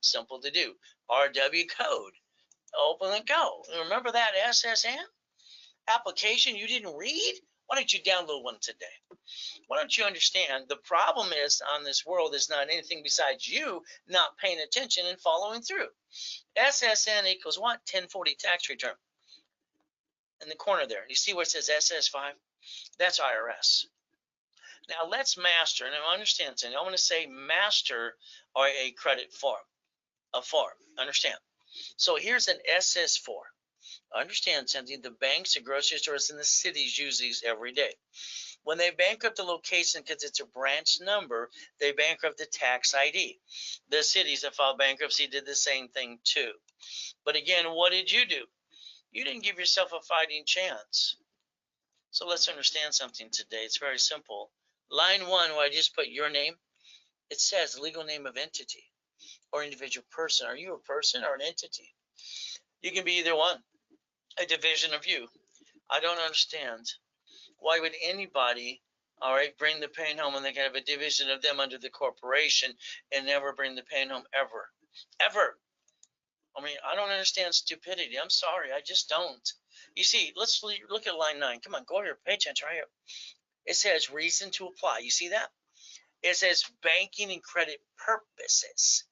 [SPEAKER 1] Simple to do. RW code. Open and go. Remember that SSN application you didn't read? Why don't you download one today? Why don't you understand the problem is on this world is not anything besides you not paying attention and following through. SSN equals what? 1040 tax return. In the corner there, you see where it says SS5? That's IRS. Now let's master, and I understand something. I want to say master or a credit form, a form. Understand? So here's an SS4. Understand something. The banks, the grocery stores, and the cities use these every day. When they bankrupt the location because it's a branch number, they bankrupt the tax ID. The cities that filed bankruptcy did the same thing too. But again, what did you do? You didn't give yourself a fighting chance. So let's understand something today. It's very simple. Line 1, where I just put your name, it says legal name of entity or individual person. Are you a person or an entity? You can be either one, a division of you. I don't understand. Why would anybody, all right, bring the pain home when they can have a division of them under the corporation and never bring the pain home ever? Ever. I mean, I don't understand stupidity. I'm sorry. I just don't. You see, let's look at line 9. Come on, go here. Pay attention right here. It says reason to apply. You see that? It says banking and credit purposes.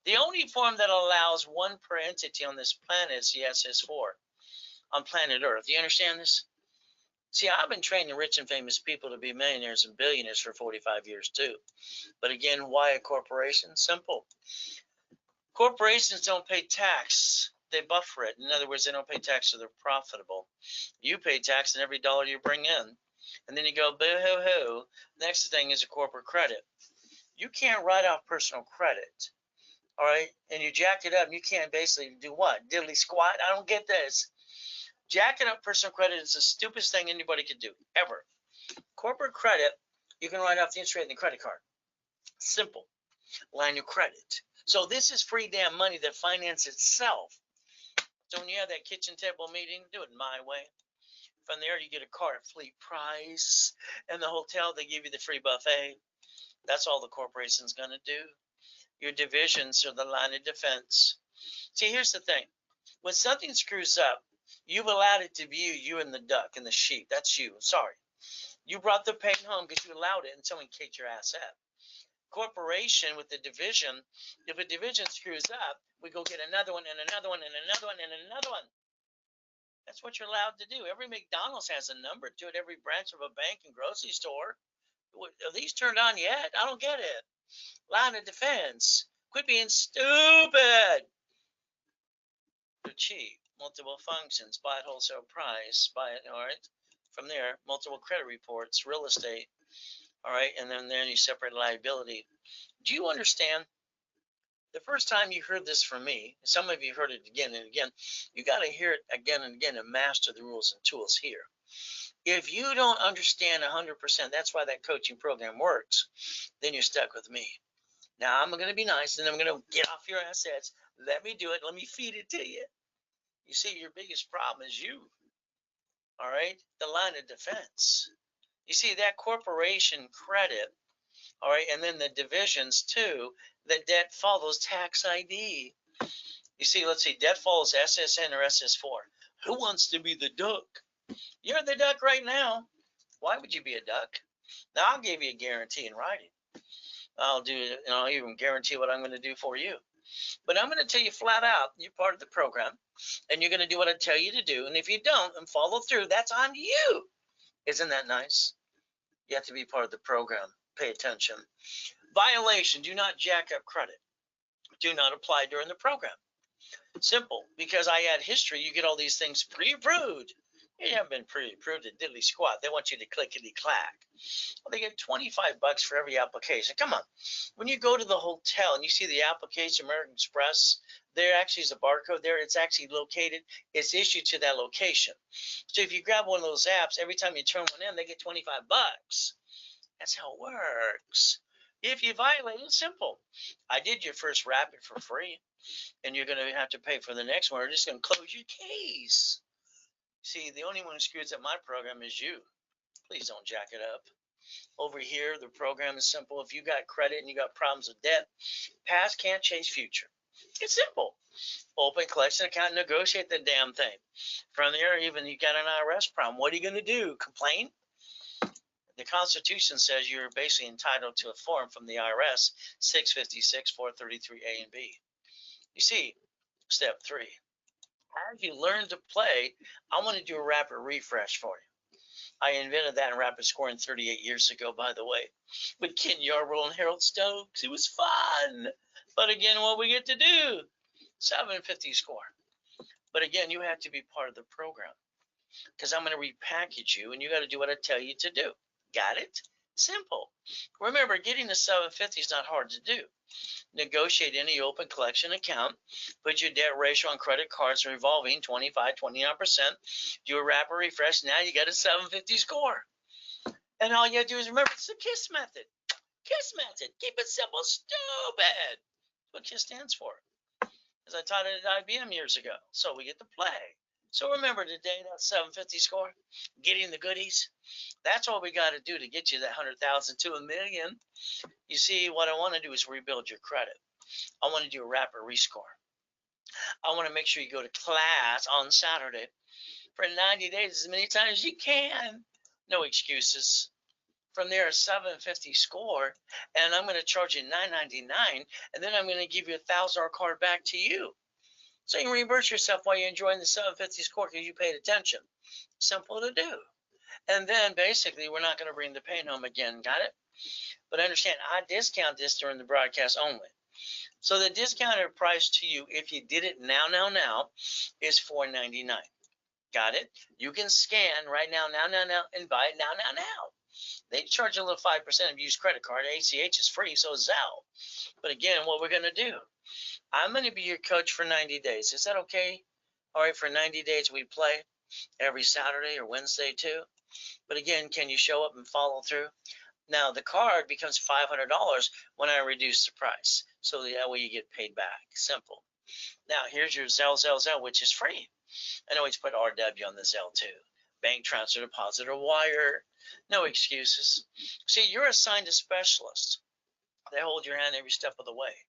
[SPEAKER 1] The only form that allows one per entity on this planet is the SS4 on planet Earth. Do you understand this? See, I've been training rich and famous people to be millionaires and billionaires for 45 years too. But again, why a corporation? Simple. Corporations don't pay tax. They buffer it. In other words, they don't pay tax so they're profitable. You pay tax on every dollar you bring in. And then you go, boo-hoo-hoo. Next thing is a corporate credit. You can't write off personal credit, all right? And you jack it up, and you can't basically do what? Diddly squat? I don't get this. Jacking up personal credit is the stupidest thing anybody could do, ever. Corporate credit, you can write off the interest rate in the credit card. Simple. Line of credit. So this is free damn money that finances itself. So when you have that kitchen table meeting, do it my way. From there, you get a car at fleet price. And the hotel, they give you the free buffet. That's all the corporation's going to do. Your divisions are the line of defense. See, here's the thing. When something screws up, you've allowed it to be you and the duck and the sheep. That's you. Sorry. You brought the pain home because you allowed it and someone kicked your ass out. Corporation with the division, if a division screws up, we go get another one and another one and another one and another one. That's what you're allowed to do. Every McDonald's has a number to it. Every branch of a bank and grocery store. Are these turned on yet? I don't get it. Line of defense. Quit being stupid. Too cheap. Multiple functions. Buy at wholesale price. Buy it. All right. From there, multiple credit reports, real estate. All right. And then you separate liability. Do you understand? The first time you heard this from me, some of you heard it again and again, you got to hear it again and again and master the rules and tools here. If you don't understand 100%, that's why that coaching program works, then you're stuck with me. Now, I'm going to be nice, and I'm going to get off your assets. Let me do it. Let me feed it to you. You see, your biggest problem is you, all right? The line of defense. You see, that corporation credit, all right, and then the divisions too, the debt follows tax ID. You see, let's see, debt follows SSN or SS4. Who wants to be the duck? You're the duck right now. Why would you be a duck? Now, I'll give you a guarantee in writing. I'll even guarantee what I'm going to do for you. But I'm going to tell you flat out, you're part of the program, and you're going to do what I tell you to do. And if you don't and follow through, that's on you. Isn't that nice? You have to be part of the program. Pay attention. Violation, do not jack up credit. Do not apply during the program. Simple, because I add history, you get all these things pre-approved. You haven't been pre-approved at diddly squat. They want you to clickety-clack. Well, they get $25 for every application. Come on. When you go to the hotel and you see the application, American Express, there actually is a barcode there. It's actually located. It's issued to that location. So if you grab one of those apps, every time you turn one in, they get $25. That's how it works. If you violate, it's simple. I did your first rapid for free, and you're going to have to pay for the next one. We're just going to close your case. See, the only one who screws up my program is you. Please don't jack it up. Over here, the program is simple. If you got credit and you got problems with debt, past can't change future. It's simple. Open collection account, negotiate the damn thing. From there, even you got an IRS problem. What are you going to do? Complain? The Constitution says you're basically entitled to a form from the IRS, 656, 433A and B. You see, step 3. As you learn to play, I want to do a rapid refresh for you. I invented that in rapid scoring 38 years ago, by the way, with Ken Yarbrough and Harold Stokes. It was fun. But again, what we get to do, 750 score. But again, you have to be part of the program because I'm going to repackage you, and you got to do what I tell you to do. Got it? Simple. Remember, getting to 750 is not hard to do. Negotiate any open collection account. Put your debt ratio on credit cards revolving 25, 29%. Do a rapid refresh. Now you got a 750 score. And all you have to do is remember, it's the KISS method. KISS method. Keep it simple, stupid. That's what KISS stands for. As I taught it at IBM years ago. So we get to play. So remember today, that 750 score, getting the goodies. That's all we got to do to get you that 100,000 to $1 million. You see, what I want to do is rebuild your credit. I want to do a rapid rescore. I want to make sure you go to class on Saturday for 90 days, as many times as you can. No excuses. From there, a 750 score, and I'm going to charge you $9.99, and then I'm going to give you a $1,000 card back to you. So you can reimburse yourself while you're enjoying the 750 score because you paid attention. Simple to do. And then basically, we're not going to bring the pain home again. Got it? But understand, I discount this during the broadcast only. So the discounted price to you, if you did it now, is $4.99. Got it? You can scan right now, and buy it now. They charge a little 5% of used credit card. ACH is free, so is Zelle. But again, what we're going to do, I'm going to be your coach for 90 days. Is that okay? All right, for 90 days we play every Saturday or Wednesday too. But again, can you show up and follow through? Now, the card becomes $500 when I reduce the price. So that way you get paid back. Simple. Now, here's your Zelle, which is free. And always put RW on the Zelle too. Bank transfer, deposit, or wire. No excuses. See, you're assigned a specialist. They hold your hand every step of the way.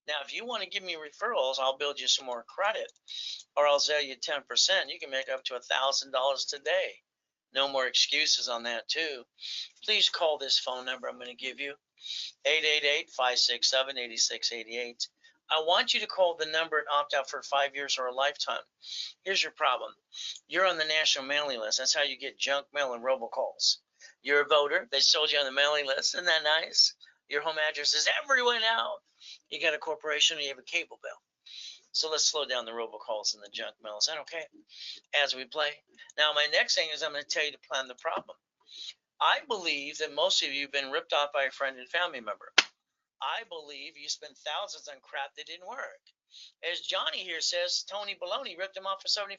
[SPEAKER 1] Now, if you want to give me referrals, I'll build you some more credit, or I'll sell you 10%. You can make up to $1,000 today. No more excuses on that, too. Please call this phone number I'm going to give you, 888-567-8688. I want you to call the number and opt out for 5 years or a lifetime. Here's your problem. You're on the national mailing list. That's how you get junk mail and robocalls. You're a voter. They sold you on the mailing list. Isn't that nice? Your home address is everywhere now. You got a corporation or you have a cable bill. So let's slow down the robocalls and the junk mail. Is that okay? As we play. Now, my next thing is I'm going to tell you to plan the problem. I believe that most of you have been ripped off by a friend and family member. I believe you spent thousands on crap that didn't work. As Johnny here says, Tony Baloney ripped him off for $7,500.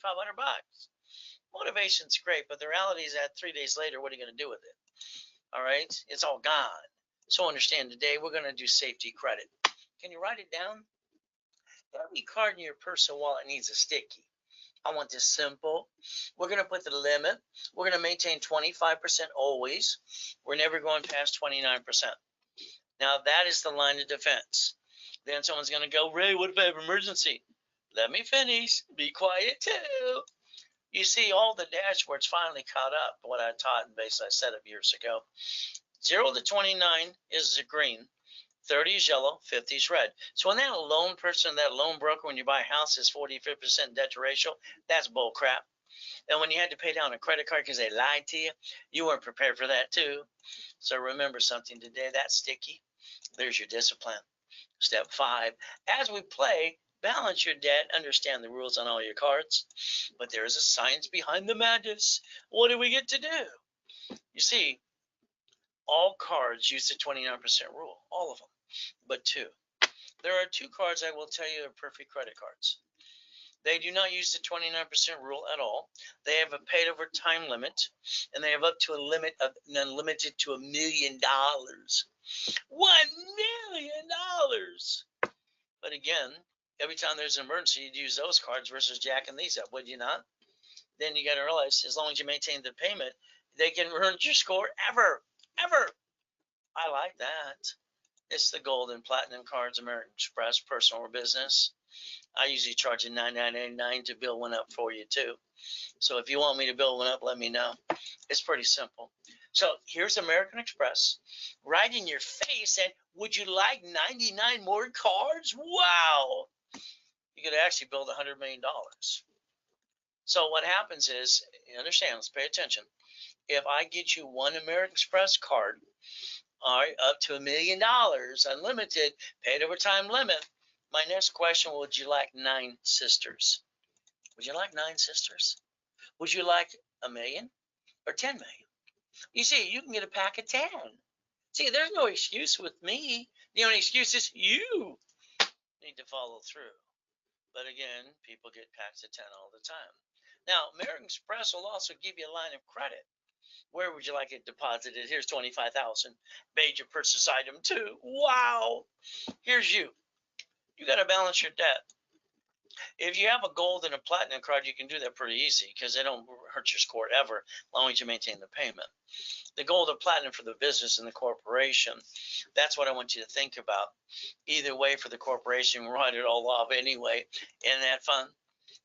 [SPEAKER 1] Motivation's great, but the reality is that 3 days later, what are you going to do with it? All right? It's all gone. So understand today we're going to do safety credit. Can you write it down? Every card in your personal wallet needs a sticky. I want this simple. We're going to put the limit. We're going to maintain 25% always. We're never going past 29%. Now, that is the line of defense. Then someone's going to go, Ray, what if I have an emergency? Let me finish. Be quiet, too. You see, all the dashboards finally caught up to what I taught and basically I set up years ago. 0 to 29 is the green. 30 is yellow, 50 is red. So when that loan person, that loan broker, when you buy a house is 40% debt to ratio, that's bull crap. And when you had to pay down a credit card because they lied to you, you weren't prepared for that too. So remember something today, that's sticky. There's your discipline. Step 5, as we play, balance your debt, understand the rules on all your cards. But there is a science behind the madness. What do we get to do? You see, all cards use the 29% rule, all of them, but 2. There are 2 cards I will tell you are perfect credit cards. They do not use the 29% rule at all. They have a paid over time limit, and they have up to a limit of unlimited to $1 million. $1 million! But again, every time there's an emergency, you'd use those cards versus jacking these up, would you not? Then you got to realize, as long as you maintain the payment, they can ruin your score ever. I like that. It's the gold and platinum cards, American Express, personal or business. I usually charge a $99.99 to build one up for you too. So if you want me to build one up, let me know. It's pretty simple. So here's American Express, right in your face, and would you like 99 more cards? Wow! You could actually build $100 million. So what happens is, you understand, let's pay attention. If I get you one American Express card, all right, up to $1 million, unlimited, paid over time limit, my next question, would you like 9 sisters? Would you like 9 sisters? Would you like $1 million or 10 million? You see, you can get a pack of 10. See, there's no excuse with me. The only excuse is you need to follow through. But again, people get packs of 10 all the time. Now, American Express will also give you a line of credit. Where would you like it deposited? Here's $25,000. Major purchase item 2. Wow. Here's you. You got to balance your debt. If you have a gold and a platinum card, you can do that pretty easy because they don't hurt your score ever, as long as you maintain the payment. The gold or platinum for the business and the corporation, that's what I want you to think about. Either way, for the corporation, we write it all off anyway. In that fund,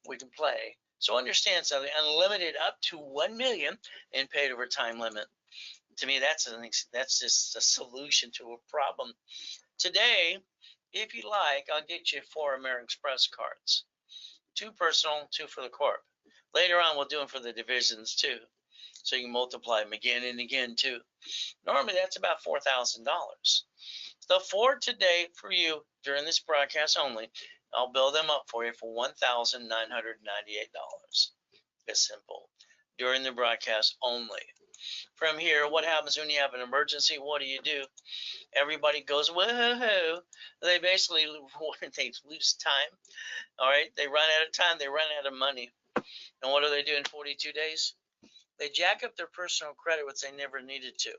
[SPEAKER 1] we can play. So understand something, unlimited up to $1 million and paid over time limit. To me, that's just a solution to a problem. Today, if you like, I'll get you 4 American Express cards. 2 personal, 2 for the corp. Later on, we'll do them for the divisions too. So you can multiply them again and again too. Normally, that's about $4,000. The 4 today for you during this broadcast only, I'll build them up for you for $1,998. It's simple. During the broadcast only. From here, what happens when you have an emergency? What do? Everybody goes, whoa. They basically they lose time. All right. They run out of time. They run out of money. And what do in 42 days? They jack up their personal credit, which they never needed to.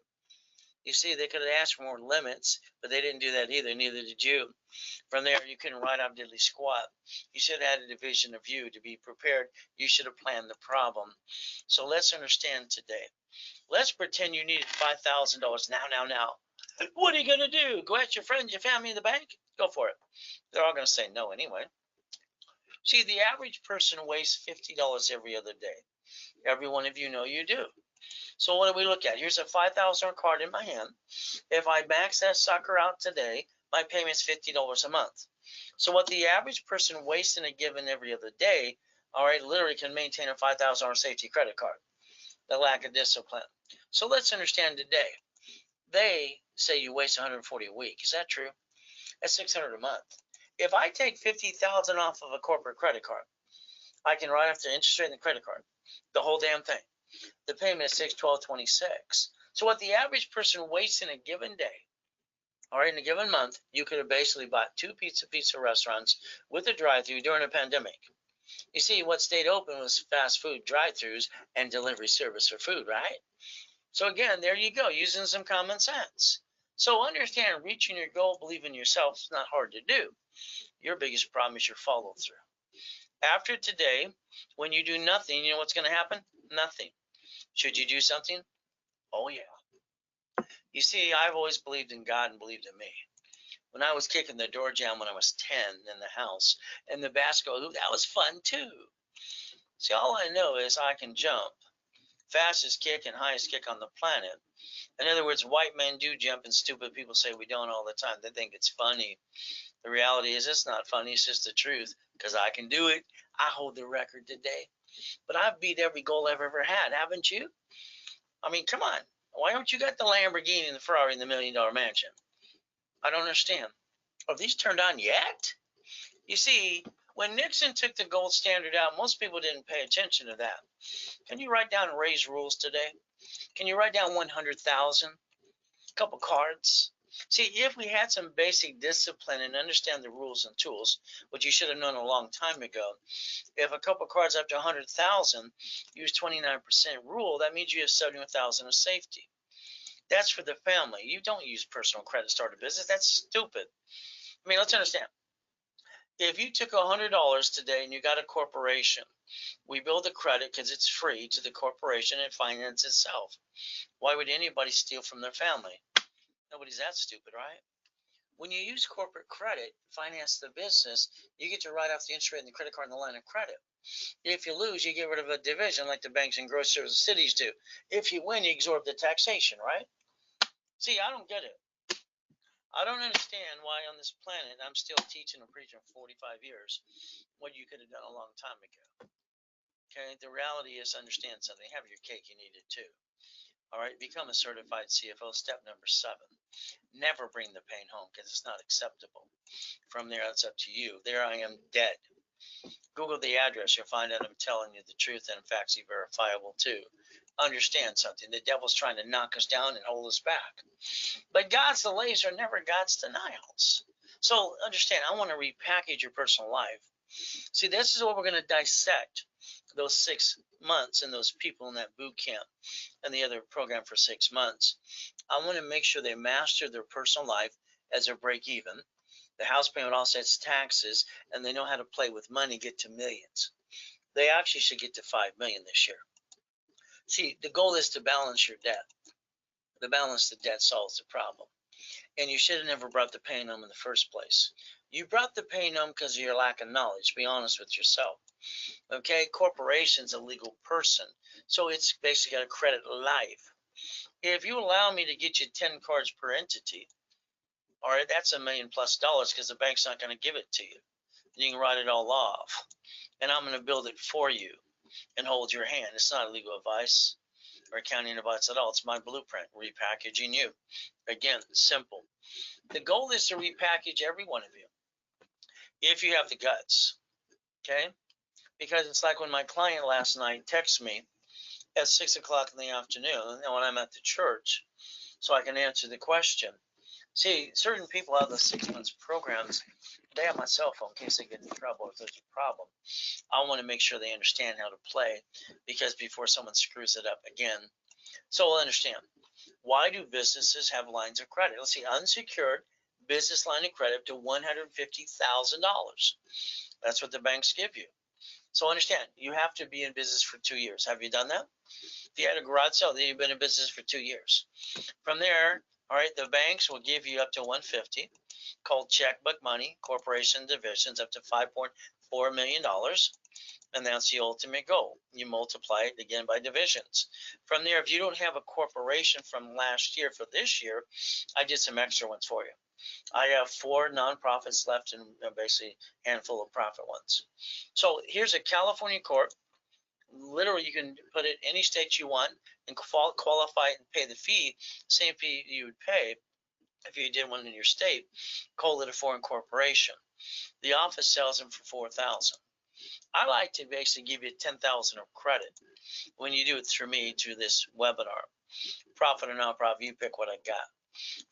[SPEAKER 1] You see, they could have asked for more limits, but they didn't do that either. Neither did you. From there, you couldn't write off diddly squat. You should have had a division of you to be prepared. You should have planned the problem. So let's understand today. Let's pretend you needed $5,000 now. What are you going to do? Go ask your friends, your family in the bank? Go for it. They're all going to say no anyway. See, the average person wastes $50 every other day. Every one of you know you do. So what do we look at? Here's a $5,000 card in my hand. If I max that sucker out today, my payment's $50 a month. So what the average person wastes in a given every other day, all right, literally can maintain a $5,000 safety credit card. The lack of discipline. So let's understand today. They say you waste 140 a week. Is that true? That's 600 a month. If I take 50,000 off of a corporate credit card, I can write off the interest rate in the credit card, the whole damn thing. The payment is 612.26. So what the average person wastes in a given day, or in a given month, you could have basically bought 2 pizza restaurants with a drive-through during a pandemic. You see, what stayed open was fast food drive-throughs and delivery service for food, right? So again, there you go, using some common sense. So understand, reaching your goal, believe in yourself is not hard to do. Your biggest problem is your follow through. After today, when you do nothing, you know what's going to happen? Nothing. Should you do something? Oh yeah. You see, I've always believed in God and believed in me. When I was kicking the door jam when I was 10 in the house and the basketball hoop, that was fun too. See, all I know is I can jump, fastest kick and highest kick on the planet. In other words, white men do jump and stupid people say we don't all the time. They think it's funny. The reality is it's not funny. It's just the truth because I can do it. I hold the record today. But I've beat every goal I've ever had, haven't you? I mean, come on. Why don't you got the Lamborghini and the Ferrari and the $1 million mansion? I don't understand. Are these turned on yet? You see, when Nixon took the gold standard out, most people didn't pay attention to that. Can you write down Ray's rules today? Can you write down 100,000? A couple cards? See, if we had some basic discipline and understand the rules and tools, which you should have known a long time ago, if a couple cards up to 100,000 use 29% rule, that means you have 71,000 of safety. That's for the family. You don't use personal credit to start a business. That's stupid. I mean, let's understand. If you took $100 today and you got a corporation, we build the credit because it's free to the corporation and finance itself. Why would anybody steal from their family? Nobody's that stupid, right? When you use corporate credit, finance the business, you get to write off the interest rate and the credit card and the line of credit. If you lose, you get rid of a division like the banks and grocers and cities do. If you win, you absorb the taxation, right? See, I don't get it. I don't understand why on this planet I'm still teaching and preaching for 45 years what you could have done a long time ago. Okay, the reality is understand something. Have your cake and eat it too. All right, become a certified CFO. Step number 7. Never bring the pain home because it's not acceptable. From there, it's up to you. There I am dead. Google the address. You'll find out I'm telling you the truth and in fact, it's verifiable too. Understand something. The devil's trying to knock us down and hold us back. But God's delays are never God's denials. So understand, I want to repackage your personal life. See, this is what we're going to dissect those 6 months and those people in that boot camp and the other program for 6 months. I want to make sure they master their personal life as their break even. The house payment offsets taxes, and they know how to play with money, get to millions. They actually should get to 5 million this year. See, the goal is to balance your debt. The balance the debt solves the problem. And you should have never brought the pain home in the first place. You brought the pain home because of your lack of knowledge. Be honest with yourself. Okay, corporation's a legal person, so it's basically got a credit life. If you allow me to get you 10 cards per entity, all right, that's $1 million+ because the bank's not going to give it to you. You can write it all off, and I'm going to build it for you and hold your hand. It's not legal advice or accounting advice at all. It's my blueprint, repackaging you. Again, simple. The goal is to repackage every one of you if you have the guts, okay? Because it's like when my client last night texted me at 6 o'clock in the afternoon and when I'm at the church so I can answer the question. See, certain people out of the 6 months programs, they have my cell phone in case they get in trouble if there's a problem. I want to make sure they understand how to play because before someone screws it up again. So we'll understand. Why do businesses have lines of credit? Let's see, unsecured business line of credit up to $150,000. That's what the banks give you. So understand, you have to be in business for 2 years. Have you done that? If you had a garage sale, then you've been in business for 2 years. From there, all right, the banks will give you up to $150,000 called checkbook money, corporation divisions up to $5.4 million. And that's the ultimate goal. You multiply it again by divisions. From there, if you don't have a corporation from last year for this year, I did some extra ones for you. I have 4 nonprofits left and basically a handful of profit ones. So here's a California corp. Literally, you can put it any state you want and qualify it and pay the fee, same fee you would pay if you did one in your state. Call it a foreign corporation. The office sells them for $4,000. I like to basically give you 10,000 of credit when you do it through me to this webinar. Profit or non-profit, you pick what I got.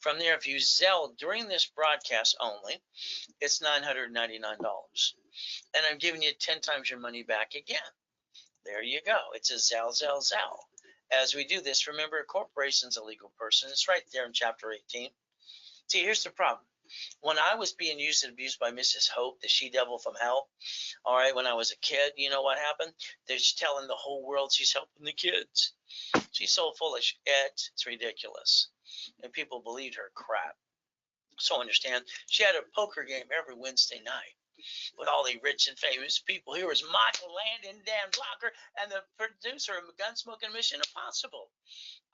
[SPEAKER 1] From there, if you Zelle during this broadcast only, it's $999. And I'm giving you 10 times your money back again. There you go. It's a Zelle. As we do this, remember, a corporation's a legal person. It's right there in Chapter 18. See, here's the problem. When I was being used and abused by Mrs. Hope, the she-devil from hell, all right, when I was a kid, you know what happened? They're telling the whole world she's helping the kids. She's so full of shit, it's ridiculous. And people believed her crap. So understand, she had a poker game every Wednesday night with all the rich and famous people. Here was Michael Landon, Dan Blocker, and the producer of Gunsmoke and Mission Impossible.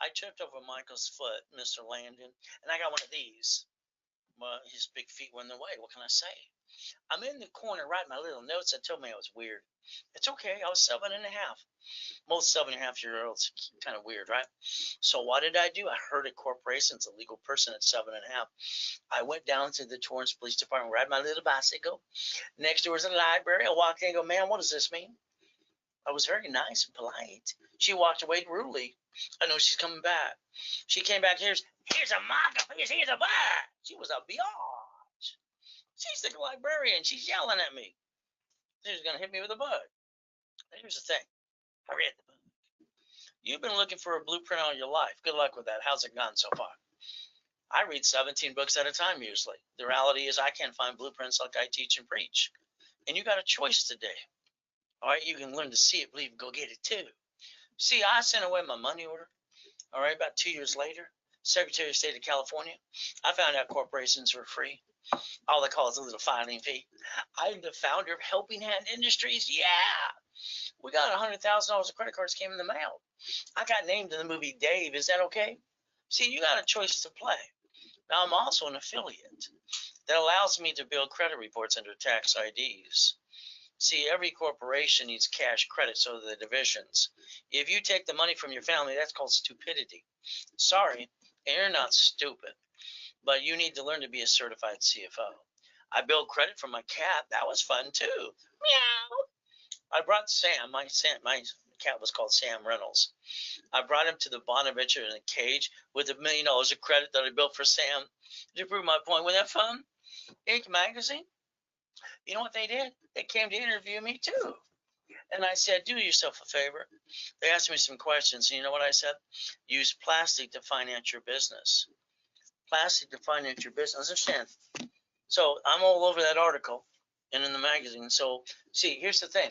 [SPEAKER 1] I tripped over Michael's foot, Mr. Landon, and I got one of these. Well, his big feet were in the way. What can I say? I'm in the corner writing my little notes that told me I was weird. It's okay. I was 7.5. Most 7.5-year-olds kind of weird, right? So what did I do? I heard a corporation's a legal person at 7.5. I went down to the Torrance Police Department, ride my little bicycle. Next door was a library. I walked in and go, ma'am, what does this mean? I was very nice and polite. She walked away rudely. I know she's coming back. She came back. Here's a microphone. Here's a bud. She was a biatch. She's the librarian. She's yelling at me. She's going to hit me with a bud. Here's the thing. I read the book. You've been looking for a blueprint on your life. Good luck with that. How's it gone so far? I read 17 books at a time usually. The reality is I can't find blueprints like I teach and preach. And you got a choice today. All right, you can learn to see it, believe, and go get it too. See, I sent away my money order. All right, about 2 years later, Secretary of State of California, I found out corporations were free. All they call is a little filing fee. I'm the founder of Helping Hand Industries. Yeah, we got $100,000 of credit cards came in the mail. I got named in the movie Dave. Is that okay? See, you got a choice to play. Now, I'm also an affiliate that allows me to build credit reports under tax IDs. See, every corporation needs cash credit, so do the divisions. If you take the money from your family, that's called stupidity. Sorry, you're not stupid, but you need to learn to be a certified CFO. I built credit for my cat. That was fun too. Meow. I brought Sam. My cat was called Sam Reynolds. I brought him to the Bonaventure in a cage with $1 million of credit that I built for Sam to prove my point. Wasn't that fun? Inc. magazine. You know what they did? They came to interview me too. And I said, do yourself a favor. They asked me some questions. And you know what I said? Use plastic to finance your business. Plastic to finance your business. Understand? So I'm all over that article and in the magazine. So see, here's the thing.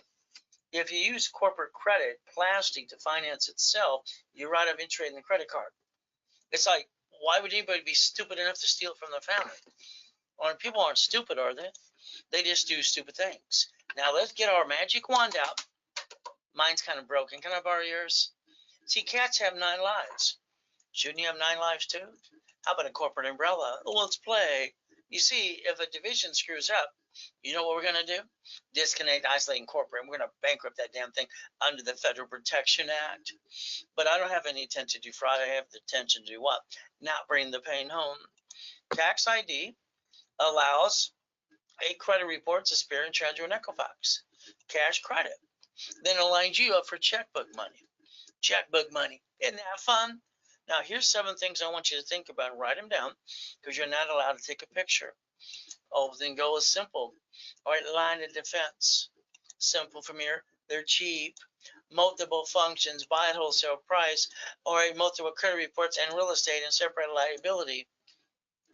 [SPEAKER 1] If you use corporate credit, plastic to finance itself, you write off interest in the credit card. It's like, why would anybody be stupid enough to steal from their family? Well, people aren't stupid, are they? They just do stupid things. Now let's get our magic wand out. Mine's kind of broken. Can I borrow yours? See, cats have 9 lives. Shouldn't you have 9 lives too? How about a corporate umbrella? Let's play. You see, if a division screws up, you know what we're going to do? Disconnect, isolate, incorporate. We're going to bankrupt that damn thing under the Federal Protection Act. But I don't have any intent to defraud. I have the intention to do what? Not bring the pain home. Tax ID allows a credit report to spare and treasure an Equifax. Cash credit. Then it lines you up for checkbook money. Checkbook money. Isn't that fun? Now, here's 7 things I want you to think about and write them down because you're not allowed to take a picture. Oh, then go is simple. All right, line of defense. Simple from here. They're cheap. Multiple functions, buy at wholesale price. All right, multiple credit reports and real estate and separate liability.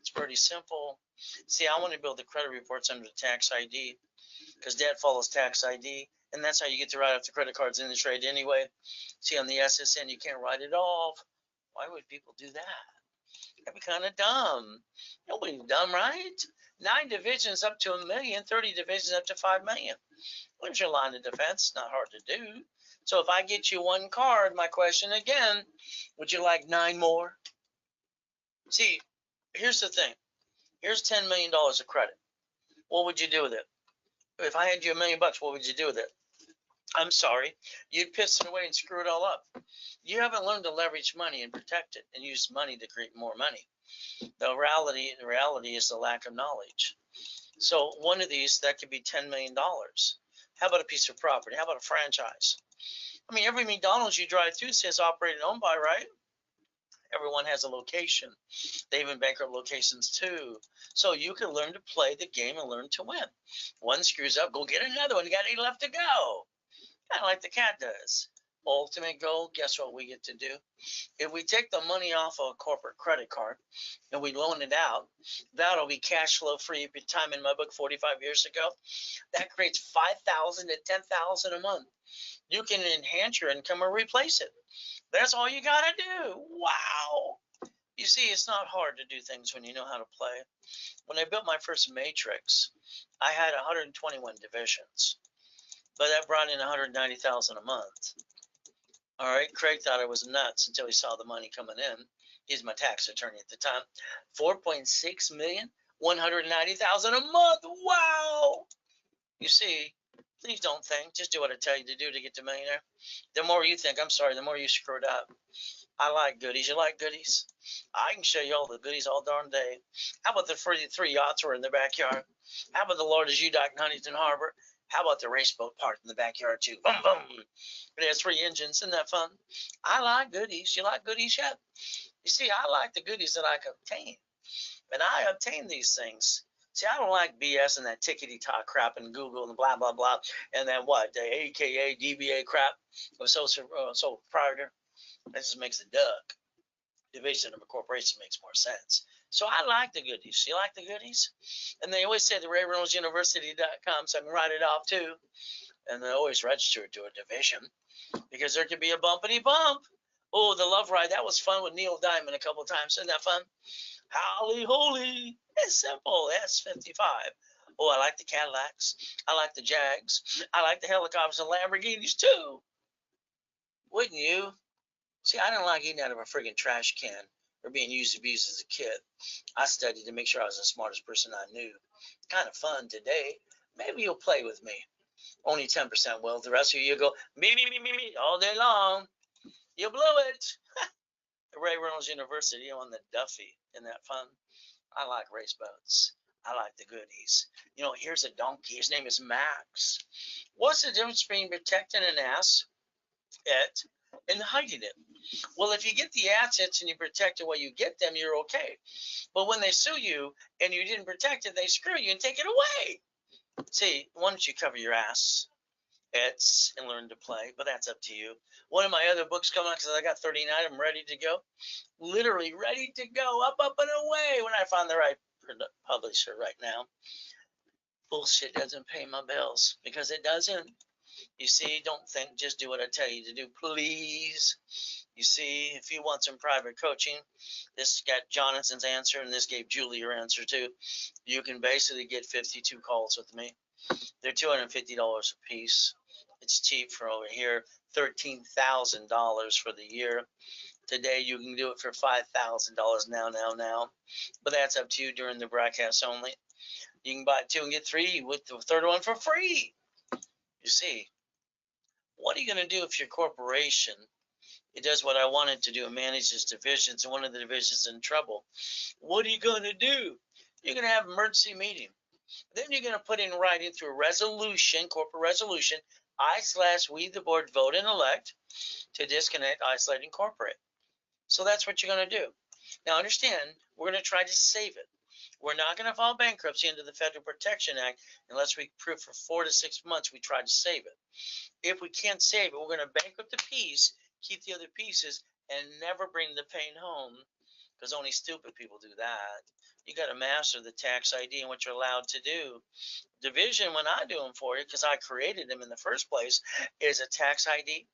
[SPEAKER 1] It's pretty simple. See, I want to build the credit reports under tax ID because debt follows tax ID. And that's how you get to write off the credit cards in the trade anyway. See, on the SSN, you can't write it off. Why would people do that? That'd be kind of dumb. Nobody's dumb, right? 9 divisions up to $1 million, 30 divisions up to $5 million. Where's your line of defense? Not hard to do. So if I get you 1 card, my question again, would you like 9 more? See, here's the thing. Here's $10 million of credit. What would you do with it? If I had you $1 million, what would you do with it? I'm sorry, you'd piss it away and screw it all up. You haven't learned to leverage money and protect it and use money to create more money. The reality is the lack of knowledge. So one of these, that could be $10 million. How about a piece of property? How about a franchise? I mean, every McDonald's you drive through says operated and owned by, right? Everyone has a location. They even bankrupt locations too. So you can learn to play the game and learn to win. One screws up, go get another one. You got 8 left to go. Kind of like the cat does. Ultimate goal, guess what we get to do? If we take the money off of a corporate credit card and we loan it out, that'll be cash flow free. Your time in my book 45 years ago, that creates $5,000 to $10,000 a month. You can enhance your income or replace it. That's all you got to do. Wow. You see, it's not hard to do things when you know how to play. When I built my first matrix, I had 121 divisions, but that brought in 190,000 a month. All right, Craig thought I was nuts until he saw the money coming in. He's my tax attorney at the time. 4.6 million, 190,000 a month. Wow. You see, please don't think. Just do what I tell you to do to get to millionaire. The more you think, the more you screwed up. I like goodies. You like goodies? I can show you all the goodies all darn day. How about the 3 yachts were in the backyard? How about the Lourdes U-Dock in Huntington Harbor? How about the race boat parked in the backyard too? Boom, boom. It has 3 engines. Isn't that fun? I like goodies. You like goodies yet? You see, I like the goodies that I can obtain. And I obtain these things. See, I don't like BS and that tickety-tock crap and Google and blah, blah, blah. And then what? The AKA, DBA crap of sole proprietor. That just makes a duck. Division of a corporation makes more sense. So I like the goodies. You like the goodies? And they always say the Ray Reynolds University.com, so I can write it off too. And they always register to a division because there could be a bumpity bump. Oh, the love ride. That was fun with Neil Diamond a couple of times. Isn't that fun? Holly holy. It's simple. S55. Oh, I like the Cadillacs. I like the Jags. I like the helicopters and Lamborghinis too. Wouldn't you? See, I didn't like eating out of a friggin' trash can or being used abused as a kid. I studied to make sure I was the smartest person I knew. Kind of fun today. Maybe you'll play with me. Only 10% will. The rest of you go, me, all day long. You blew it. The Ray Reynolds University on the Duffy. Isn't that fun? I like race boats. I like the goodies. You know, here's a donkey. His name is Max. What's the difference between protecting an asset and hiding it? Well, if you get the assets and you protect it while you get them, you're okay. But when they sue you and you didn't protect it, they screw you and take it away. See, why don't you cover your ass and learn to play? But that's up to you. One of my other books coming out, because I got 39 of them ready to go. Literally ready to go, up and away when I find the right publisher right now. Bullshit doesn't pay my bills because it doesn't. You see, don't think, just do what I tell you to do, please. You see, if you want some private coaching, this got Jonathan's answer, and this gave Julie your answer too. You can basically get 52 calls with me. They're $250 a piece. It's cheap for over here, $13,000 for the year. Today, you can do it for $5,000 now. But that's up to you during the broadcast only. You can buy 2 and get 3 with the third one for free. You see, what are you going to do if your corporation, it does what I want it to do and manages divisions, and one of the divisions is in trouble? What are you going to do? You're going to have an emergency meeting. Then you're going to put in writing through a resolution, corporate resolution, I/we, the board, vote and elect to disconnect, isolate, and incorporate. So that's what you're going to do. Now understand, we're going to try to save it. We're not going to file bankruptcy under the Federal Protection Act unless we prove for 4 to 6 months we tried to save it. If we can't save it, we're going to bankrupt the piece, keep the other pieces, and never bring the pain home, because only stupid people do that. You got to master the tax ID and what you're allowed to do. Division, when I do them for you, because I created them in the first place, is a tax ID.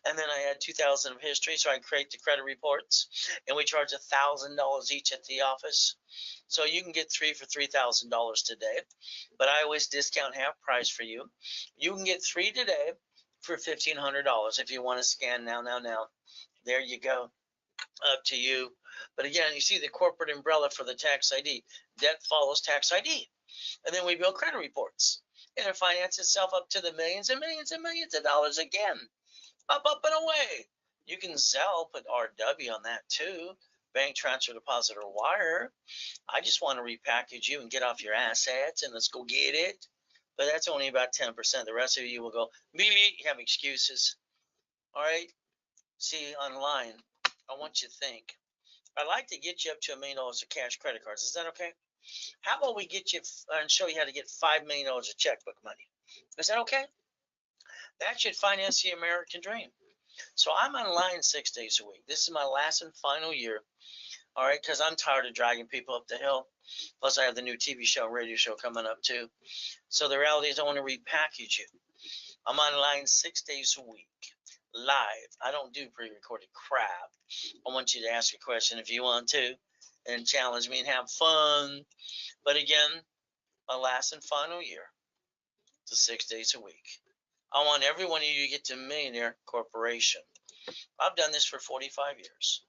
[SPEAKER 1] And then I add 2,000 of history, so I create the credit reports, and we charge $1,000 each at the office. So you can get 3 for $3,000 today, but I always discount half price for you. You can get 3 today for $1,500 if you want to scan now. There you go. Up to you. But again, you see the corporate umbrella for the tax ID. Debt follows tax ID. And then we build credit reports. And it finances itself up to the millions and millions and millions of dollars again. Up and away. You can Zelle, put RW on that too. Bank transfer, deposit, or wire. I just want to repackage you and get off your assets and let's go get it. But that's only about 10%. The rest of you will go, you have excuses. All right. See, online, I want you to think. I'd like to get you up to $1 million of cash credit cards. Is that okay? How about we get you and show you how to get $5 million of checkbook money? Is that okay? That should finance the American dream. So I'm online 6 days a week. This is my last and final year. All right, because I'm tired of dragging people up the hill. Plus, I have the new TV show, radio show coming up too. So the reality is I want to repackage you. I'm online 6 days a week, live. I don't do pre-recorded crap. I want you to ask a question if you want to and challenge me and have fun. But again, my last and final year to 6 days a week. I want every one of you to get to Millionaire Corporation. I've done this for 45 years.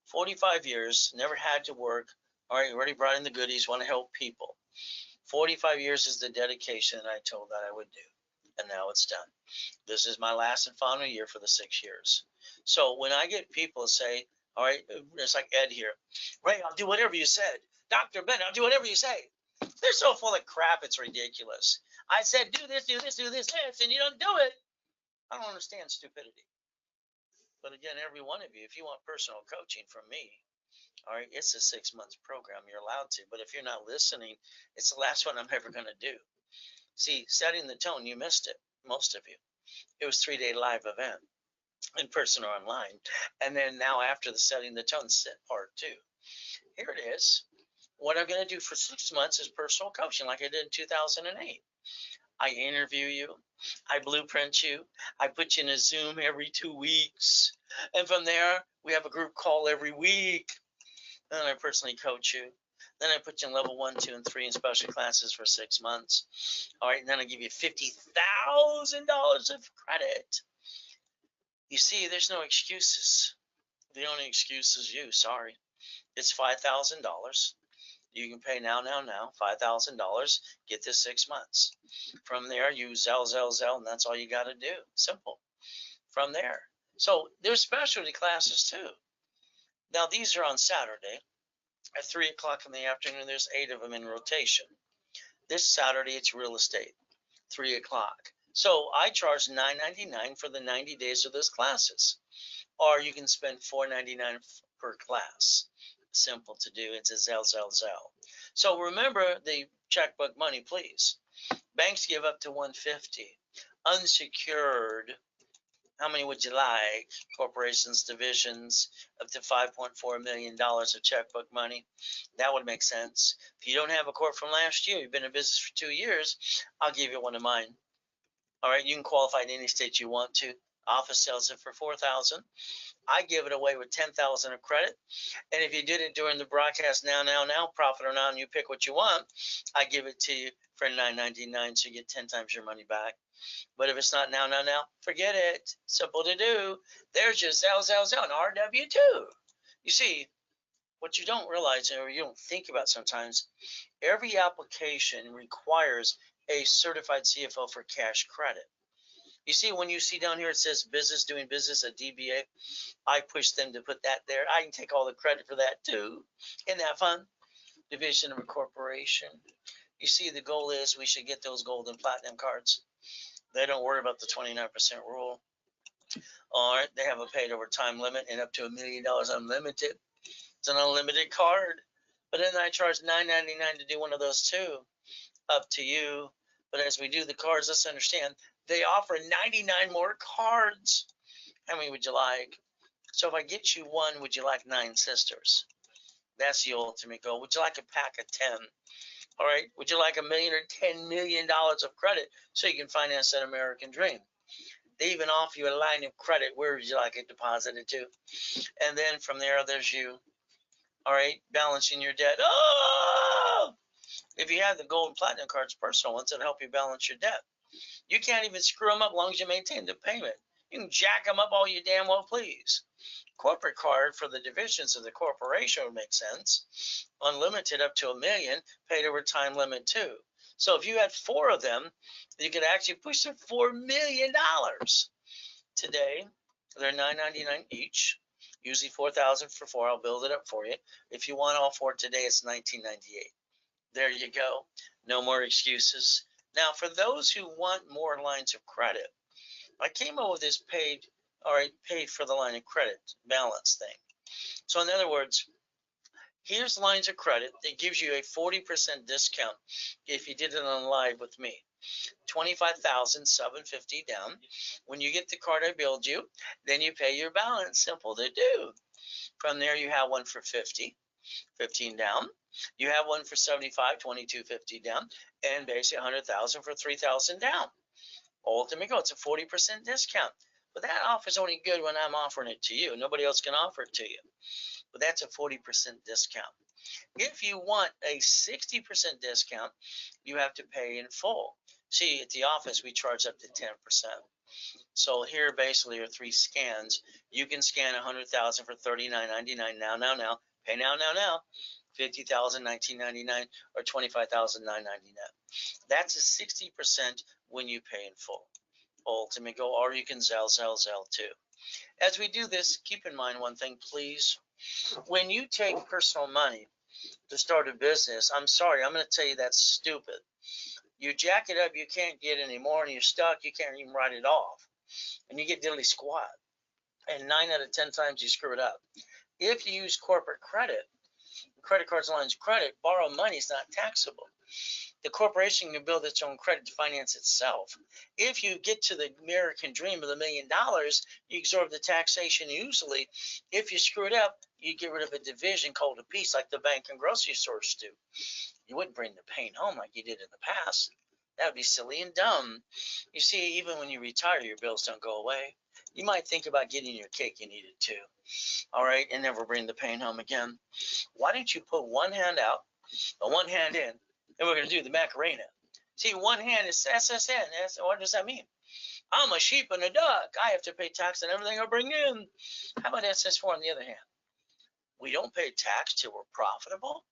[SPEAKER 1] 45 years, never had to work. All right, already brought in the goodies, want to help people. 45 years is the dedication I told that I would do. And now it's done. This is my last and final year for the 6 years. So when I get people say, all right, it's like Ed here, Ray, I'll do whatever you said. Dr. Ben, I'll do whatever you say. They're so full of crap, it's ridiculous. I said, do this, and you don't do it. I don't understand stupidity. But again, every one of you, if you want personal coaching from me, all right, it's a 6 months program. You're allowed to. But if you're not listening, it's the last one I'm ever going to do. See, setting the tone, you missed it, most of you. It was 3-day live event, in person or online. And then now after the setting the tone set part 2. Here it is. What I'm going to do for 6 months is personal coaching like I did in 2008. I interview you. I blueprint you. I put you in a Zoom every 2 weeks. And from there, we have a group call every week. Then I personally coach you. Then I put you in level 1, 2, and 3 in special classes for 6 months. All right, and then I give you $50,000 of credit. You see, there's no excuses. The only excuse is you. Sorry. It's $5,000. You can pay now, $5,000, get this 6 months. From there, you Zelle, and that's all you got to do. Simple. From there. So there's specialty classes too. Now, these are on Saturday at 3 o'clock in the afternoon. There's 8 of them in rotation. This Saturday, it's real estate, 3 o'clock. So I charge $9.99 for the 90 days of those classes. Or you can spend $4.99 per class. Simple to do. It's a Zelle. So remember the checkbook money, please. Banks give up to $150. Unsecured, how many would you like? Corporations, divisions, up to $5.4 million of checkbook money. That would make sense. If you don't have a corp from last year, you've been in business for 2 years, I'll give you one of mine. All right, you can qualify in any state you want to. Office sells it for $4,000. I give it away with $10,000 of credit. And if you did it during the broadcast now, profit or not, and you pick what you want, I give it to you for $9.99, so you get 10 times your money back. But if it's not now, forget it. Simple to do. There's your Zelle, and RW too. You see, what you don't realize or you don't think about sometimes, every application requires a certified CFO for cash credit. You see, when you see down here, it says business, doing business, a DBA. I push them to put that there. I can take all the credit for that too. Isn't that fun? Division of a corporation. You see, the goal is we should get those gold and platinum cards. They don't worry about the 29% rule. All right, they have a paid over time limit and up to $1 million unlimited. It's an unlimited card. But then I charge $9.99 to do one of those too. Up to you. But as we do the cards, let's understand, they offer 99 more cards. How many would you like? So if I get you one, would you like 9 sisters? That's the ultimate goal. Would you like a pack of 10? All right. Would you like $1 million or $10 million of credit so you can finance that American dream? They even offer you a line of credit. Where would you like it deposited to? And then from there, there's you. All right, balancing your debt. Oh! If you have the gold and platinum cards, personal ones, it'll help you balance your debt. You can't even screw them up as long as you maintain the payment. You can jack them up all you damn well please. Corporate card for the divisions of the corporation would make sense. Unlimited up to $1 million, paid over time limit too. So if you had 4 of them, you could actually push to $4 million. Today, they're $9.99 each. Usually $4,000 for 4. I'll build it up for you. If you want all 4 today, it's $19.98. There you go. No more excuses. Now, for those who want more lines of credit, I came up with this paid for the line of credit balance thing. So in other words, here's lines of credit that gives you a 40% discount if you did it on live with me. $25,750 down. When you get the card I build you, then you pay your balance. Simple to do. From there, you have one for 50, 15 down. You have one for 75, 22.50 down, and basically 100,000 for 3,000 down. Ultimate goal, it's a 40% discount. But that offer is only good when I'm offering it to you. Nobody else can offer it to you. But that's a 40% discount. If you want a 60% discount, you have to pay in full. See, at the office, we charge up to 10%. So here basically are 3 scans. You can scan 100,000 for $39.99 now. Pay now. 50,000, $19.99, or 25,000, $9.99. That's a 60% when you pay in full. Ultimate go, or you can Zelle too. As we do this, keep in mind one thing, please. When you take personal money to start a business, I'm sorry, I'm going to tell you that's stupid. You jack it up, you can't get any more, and you're stuck, you can't even write it off. And you get diddly squat. And 9 out of 10 times you screw it up. If you use corporate credit, credit cards, lines of credit, borrow money is not taxable. The corporation can build its own credit to finance itself. If you get to the American dream of $1 million, you absorb the taxation usually. If you screw it up, you get rid of a division called a piece like the bank and grocery stores do. You wouldn't bring the pain home like you did in the past. That would be silly and dumb. You see, even when you retire, your bills don't go away. You might think about getting your cake and eat it too. All right, and never bring the pain home again. Why don't you put one hand out and one hand in, and we're going to do the Macarena. See, one hand is SSN. What does that mean? I'm a sheep and a duck. I have to pay tax on everything I bring in. How about SS4 on the other hand? We don't pay tax till we're profitable.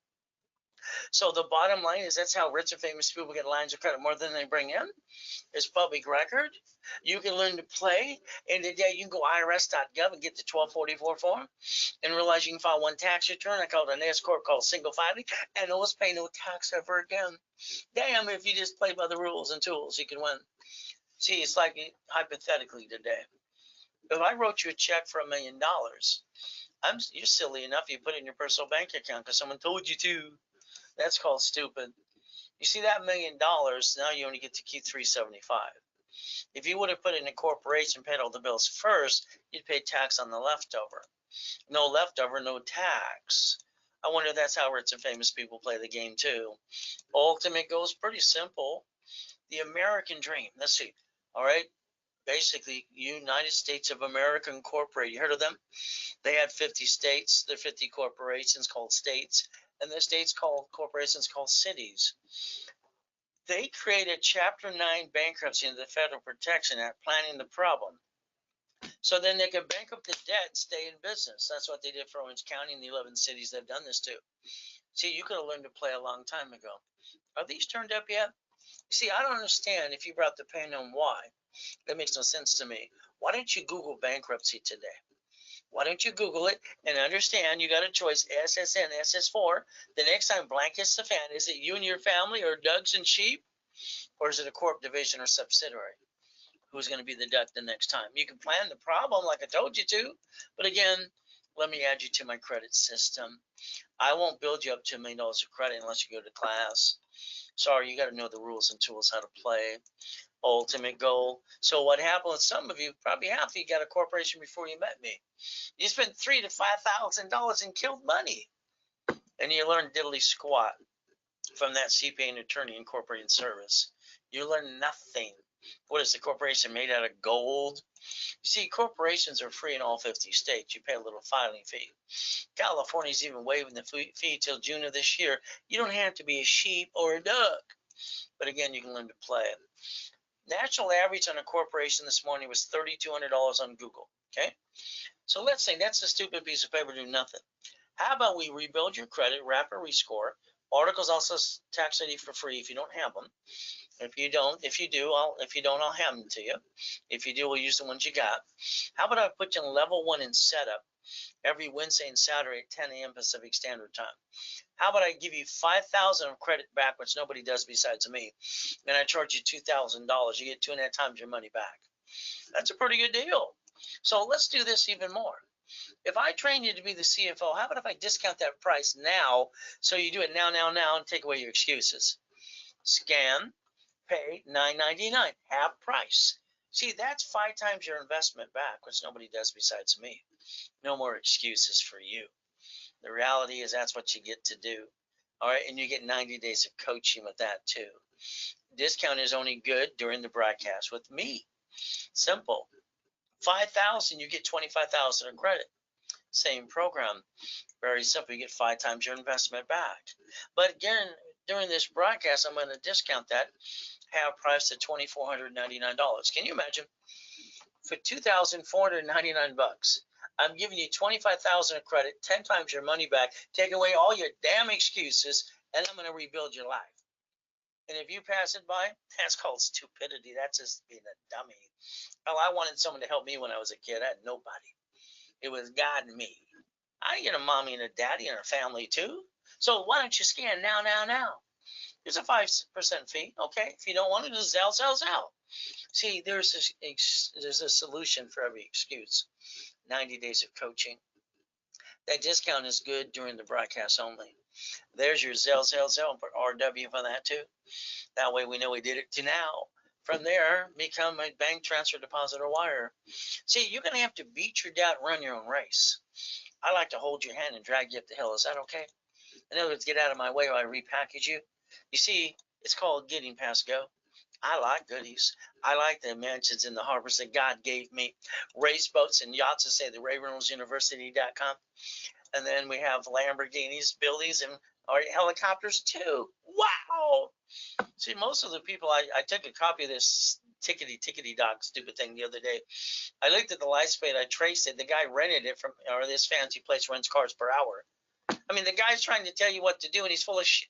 [SPEAKER 1] So the bottom line is that's how rich and famous people get lines of credit more than they bring in. It's public record. You can learn to play. And today you can go irs.gov and get the 1244 form and realize you can file one tax return. I call it an S corp called single filing and always pay no tax ever again. Damn, if you just play by the rules and tools, you can win. See, it's like hypothetically today. If I wrote you a check for $1 million, you're silly enough you put it in your personal bank account because someone told you to. That's called stupid. You see that $1 million, now you only get to keep $375. If you would have put it in a corporation, paid all the bills first, you'd pay tax on the leftover. No leftover, no tax. I wonder if that's how rich and famous people play the game too. Ultimate goal is pretty simple. The American dream. Let's see. All right. Basically, United States of America Incorporated. You heard of them? They had 50 states. They're 50 corporations called states. And the states called corporations called cities. They created Chapter 9 bankruptcy in the Federal Protection Act, planning the problem. So then they could bankrupt the debt and stay in business. That's what they did for Orange County and the 11 cities they've done this to. See, you could have learned to play a long time ago. Are these turned up yet? See, I don't understand if you brought the pain home why. That makes no sense to me. Why don't you Google bankruptcy today? Why don't you Google it and understand you got a choice, SSN, SS4. The next time blank hits the fan, is it you and your family or ducks and sheep? Or is it a corp division or subsidiary? Who's going to be the duck the next time? You can plan the problem like I told you to. But again, let me add you to my credit system. I won't build you up to $1 million of credit unless you go to class. Sorry, you got to know the rules and tools how to play. Ultimate goal. So what happened with some of you, probably half of you got a corporation before you met me. You spent $3,000 to $5,000 and killed money. And you learned diddly squat from that CPA and attorney incorporated service. You learn nothing. What is the corporation made out of gold? You see, corporations are free in all 50 states. You pay a little filing fee. California's even waiving the fee till June of this year. You don't have to be a sheep or a duck. But again, you can learn to play it. National average on a corporation this morning was $3,200 on Google. Okay, so let's say that's a stupid piece of paper, do nothing. How about we rebuild your credit, wrap a rescore? Articles also tax ID for free if you don't have them. If you don't, if you do, if you don't, I'll have them to you. If you do, we'll use the ones you got. How about I put you on level 1 in setup every Wednesday and Saturday at 10 a.m. Pacific Standard Time? How about I give you $5,000 of credit back, which nobody does besides me, and I charge you $2,000. You get 2.5 times your money back. That's a pretty good deal. So let's do this even more. If I train you to be the CFO, how about if I discount that price now, so you do it now, and take away your excuses? Scan, pay $9.99, half price. See, that's 5 times your investment back, which nobody does besides me. No more excuses for you. The reality is that's what you get to do. All right, and you get 90 days of coaching with that too. Discount is only good during the broadcast with me. Simple. 5,000, you get 25,000 in credit. Same program. Very simple. You get 5 times your investment back. But again, during this broadcast, I'm going to discount that half price to $2,499. Can you imagine? For $2,499, I'm giving you 25,000 of credit, 10 times your money back, take away all your damn excuses, and I'm going to rebuild your life. And if you pass it by, that's called stupidity. That's just being a dummy. Well, I wanted someone to help me when I was a kid. I had nobody. It was God and me. I get a mommy and a daddy and a family too. So why don't you scan now? There's a 5% fee. Okay. If you don't want it, just Zell. See, there's a solution for every excuse. 90 days of coaching. That discount is good during the broadcast only. There's your Zell, put RW for that too. That way we know we did it to now. From there, become a bank transfer, deposit, or wire. See, you're going to have to beat your dad, run your own race. I like to hold your hand and drag you up the hill. Is that okay? In other words, get out of my way while I repackage you. You see, it's called getting past go. I like goodies. I like the mansions and the harbors that God gave me. Race boats and yachts, to say the Ray Reynolds University.com. And then we have Lamborghinis, buildings, and helicopters too. Wow! See, most of the people, I took a copy of this tickety dog stupid thing the other day. I looked at the license plate, I traced it. The guy rented it from, or this fancy place rents cars per hour. I mean, the guy's trying to tell you what to do, and he's full of shit.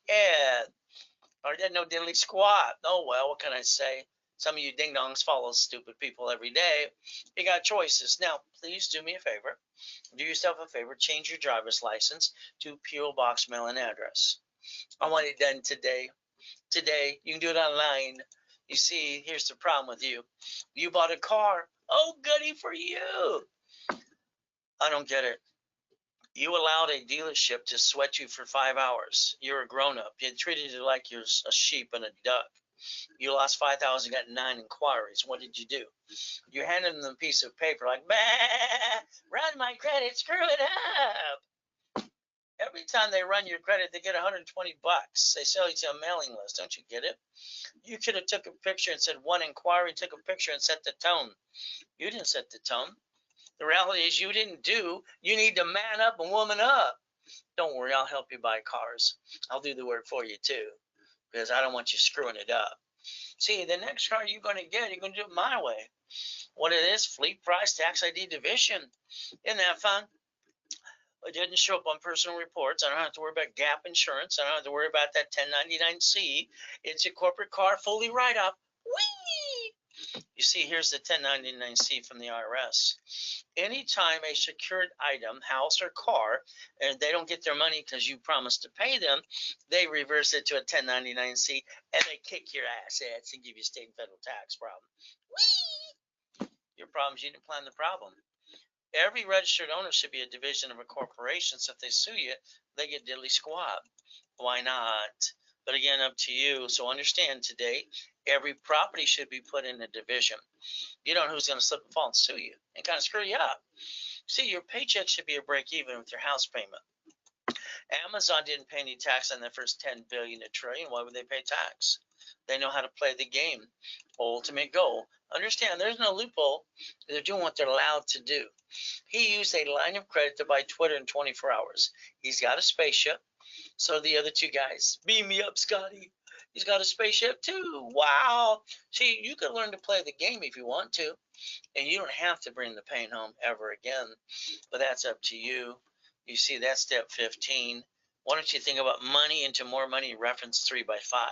[SPEAKER 1] Or didn't know diddly squat. Oh, well, what can I say? Some of you ding-dongs follow stupid people every day. You got choices. Now, please do me a favor. Do yourself a favor. Change your driver's license to P.O. Box mailing address. I want it done today. Today. You can do it online. You see, here's the problem with you. You bought a car. Oh, goody for you. I don't get it. You allowed a dealership to sweat you for 5 hours. You're a grown-up. You treated you like you're a sheep and a duck. You lost 5,000, got 9 inquiries. What did you do? You handed them a piece of paper like, bah, run my credit, screw it up. Every time they run your credit, they get 120 bucks. They sell you to a mailing list. Don't you get it? You could have took a picture and said 1 inquiry, took a picture and set the tone. You didn't set the tone. The reality is you didn't do. You need to man up and woman up. Don't worry, I'll help you buy cars. I'll do the work for you too, because I don't want you screwing it up. See, the next car you're going to get, you're going to do it my way. What it is, fleet price, tax ID division. Isn't that fun? It didn't show up on personal reports. I don't have to worry about gap insurance. I don't have to worry about that 1099-C. It's a corporate car, fully write-off. Whee! You see, here's the 1099-C from the IRS. Anytime a secured item, house or car, and they don't get their money because you promised to pay them, they reverse it to a 1099-C, and they kick your assets and give you state and federal tax problem. Whee! Your problem is you didn't plan the problem. Every registered owner should be a division of a corporation, so if they sue you, they get diddly squat. Why not? But again, up to you. So understand today, every property should be put in a division. You don't know who's going to slip and fall and sue you and kind of screw you up. See, your paycheck should be a break even with your house payment. Amazon didn't pay any tax on their first 10 billion a trillion. Why would they pay tax? They know how to play the game. Ultimate goal. Understand, there's no loophole. They're doing what they're allowed to do. He used a line of credit to buy Twitter in 24 hours. He's got a spaceship. So the other two guys, beam me up, Scotty. He's got a spaceship too. Wow. See, you can learn to play the game if you want to, and you don't have to bring the pain home ever again. But that's up to you. You see, that's step 15. Why don't you think about money into more money? Reference 3 by 5.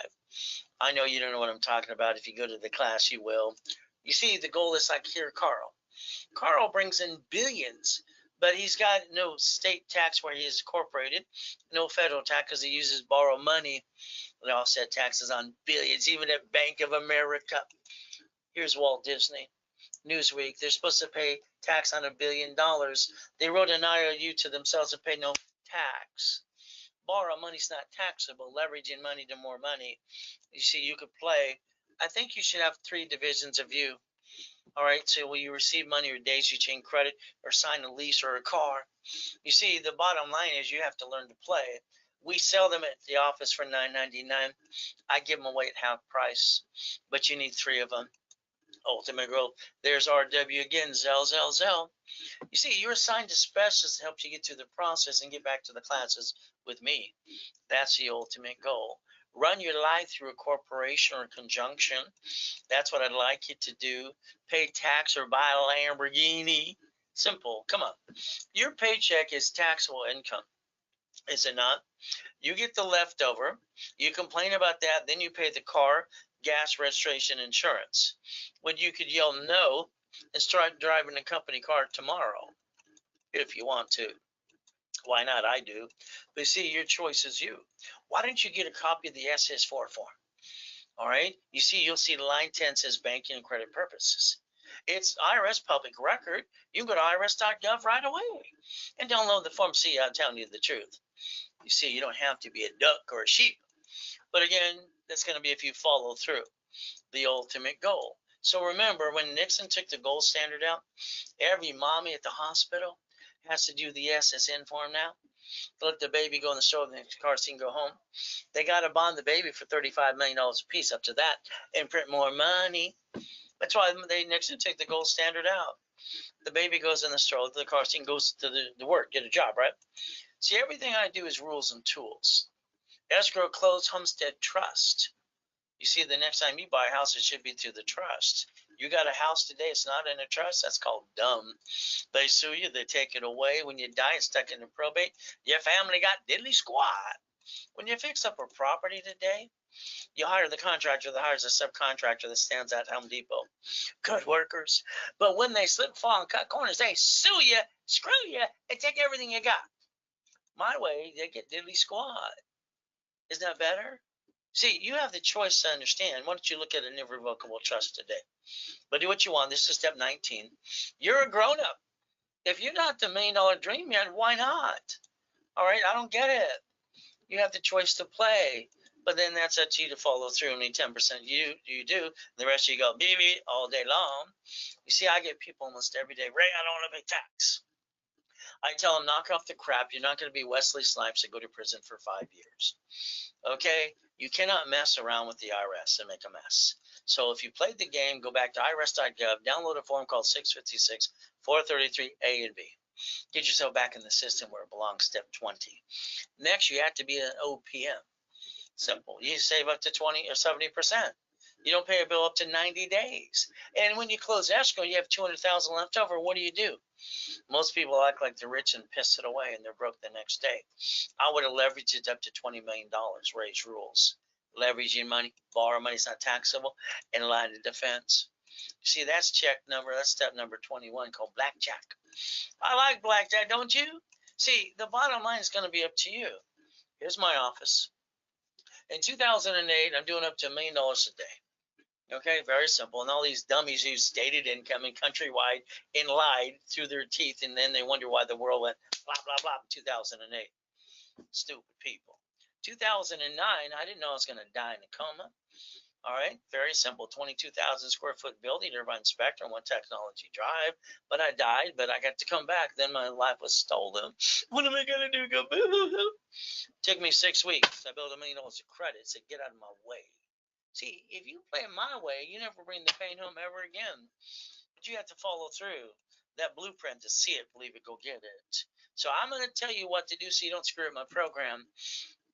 [SPEAKER 1] I know you don't know what I'm talking about. If you go to the class, you will. You see, the goal is like here, Carl. Carl brings in billions, but he's got no state tax where he is incorporated, no federal tax because he uses borrowed money. They offset taxes on billions, even at Bank of America. Here's Walt Disney. Newsweek, they're supposed to pay tax on $1 billion. They wrote an IOU to themselves and pay no tax. Borrow money's not taxable. Leveraging money to more money. You see, you could play. I think you should have 3 divisions of you. All right, so will you receive money or days you chain credit or sign a lease or a car? You see, the bottom line is you have to learn to play. We sell them at the office for $9.99. I give them away at half price, but you need 3 of them. Ultimate growth. There's RW again, Zell. You see, you're assigned to specialists to help you get through the process and get back to the classes with me. That's the ultimate goal. Run your life through a corporation or conjunction. That's what I'd like you to do. Pay tax or buy a Lamborghini. Simple. Come on. Your paycheck is taxable income. Is it not? You get the leftover. You complain about that. Then you pay the car, gas, registration, insurance. When you could yell no and start driving a company car tomorrow if you want to. Why not? I do. But see, your choice is you. Why don't you get a copy of the SS4 form? All right. You see, you'll see line 10 says banking and credit purposes. It's IRS public record. You can go to irs.gov right away and download the form. See, I'm telling you the truth. You see, you don't have to be a duck or a sheep. But again, that's going to be if you follow through. The ultimate goal. So remember, when Nixon took the gold standard out, every mommy at the hospital has to do the SSN form now. Let the baby go in the store and the car seat and go home. They got to bond the baby for $35 million a piece up to that and print more money. That's why Nixon took the gold standard out. The baby goes in the store, the car seat, and goes to the work, get a job, right? See, everything I do is rules and tools. Escrow, close, homestead, trust. You see, the next time you buy a house, it should be through the trust. You got a house today, it's not in a trust, that's called dumb. They sue you, they take it away. When you die, it's stuck in the probate. Your family got diddly squat. When you fix up a property today, you hire the contractor that hires a subcontractor that stands at Home Depot. Good workers. But when they slip, fall, and cut corners, they sue you, screw you, and take everything you got. My way, they get diddly squat. Isn't that better? See, you have the choice to understand. Why don't you look at an irrevocable trust today? But do what you want. This is step 19. You're a grown-up. If you're not the $1 million dream yet, why not? All right, I don't get it. You have the choice to play. But then that's up to you to follow through. Only 10% you do. The rest of you go beep all day long. You see, I get people almost every day. Ray, I don't want to pay tax. I tell them, knock off the crap. You're not going to be Wesley Snipes and go to prison for 5 years. Okay? You cannot mess around with the IRS and make a mess. So if you played the game, go back to irs.gov, download a form called 656 433 A and B. Get yourself back in the system where it belongs, step 20. Next, you have to be an OPM. Simple. You save up to 20 or 70%. You don't pay a bill up to 90 days. And when you close escrow, you have 200,000 left over. What do? Most people act like they're rich and piss it away and they're broke the next day. I would have leveraged it up to $20 million, raise rules. Leveraging money, borrow money is not taxable, and line of defense. See, that's step number 21 called blackjack. I like blackjack, don't you? See, the bottom line is going to be up to you. Here's my office. In 2008, I'm doing up to $1 million a day. Okay, very simple. And all these dummies use stated income and countrywide and lied through their teeth, and then they wonder why the world went blah, blah, blah in 2008. Stupid people. 2009, I didn't know I was going to die in a coma. All right, very simple. 22,000 square foot building, Irvine Spectrum, one technology drive. But I died, but I got to come back. Then my life was stolen. What am I gonna do? Go boo hoo hoo. Took me 6 weeks. I built $1 million of credit. Said, get out of my way. See, if you play my way, you never bring the pain home ever again. But you have to follow through that blueprint to see it, believe it, go get it. So I'm going to tell you what to do so you don't screw up my program.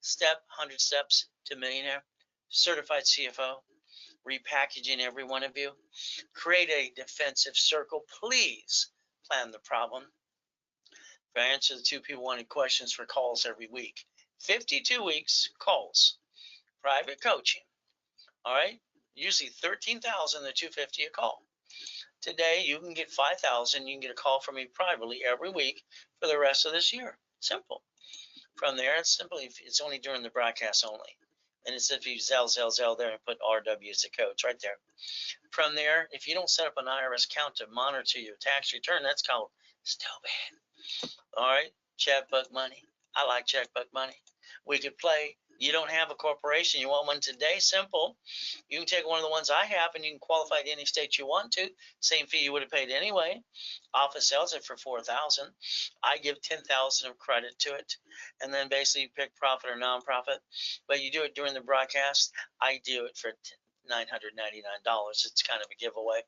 [SPEAKER 1] 100 steps to millionaire, certified CFO, repackaging every one of you. Create a defensive circle. Please plan the problem. If I answer the 2 people wanting questions for calls every week, 52 weeks calls, private coaching. All right, usually 13,000 to 250 a call. Today you can get 5,000. You can get a call from me privately every week for the rest of this year. Simple. From there, it's simply it's only during the broadcast only. And it's if you Zell there and put RW as a coach right there. From there, if you don't set up an IRS account to monitor your tax return, that's called stupid. All right, checkbook money. I like checkbook money. We could play. You don't have a corporation. You want one today? Simple. You can take one of the ones I have and you can qualify to any state you want to. Same fee you would have paid anyway. Office sells it for $4,000. I give $10,000 of credit to it, and then basically you pick profit or nonprofit. But you do it during the broadcast. I do it for $999. It's kind of a giveaway.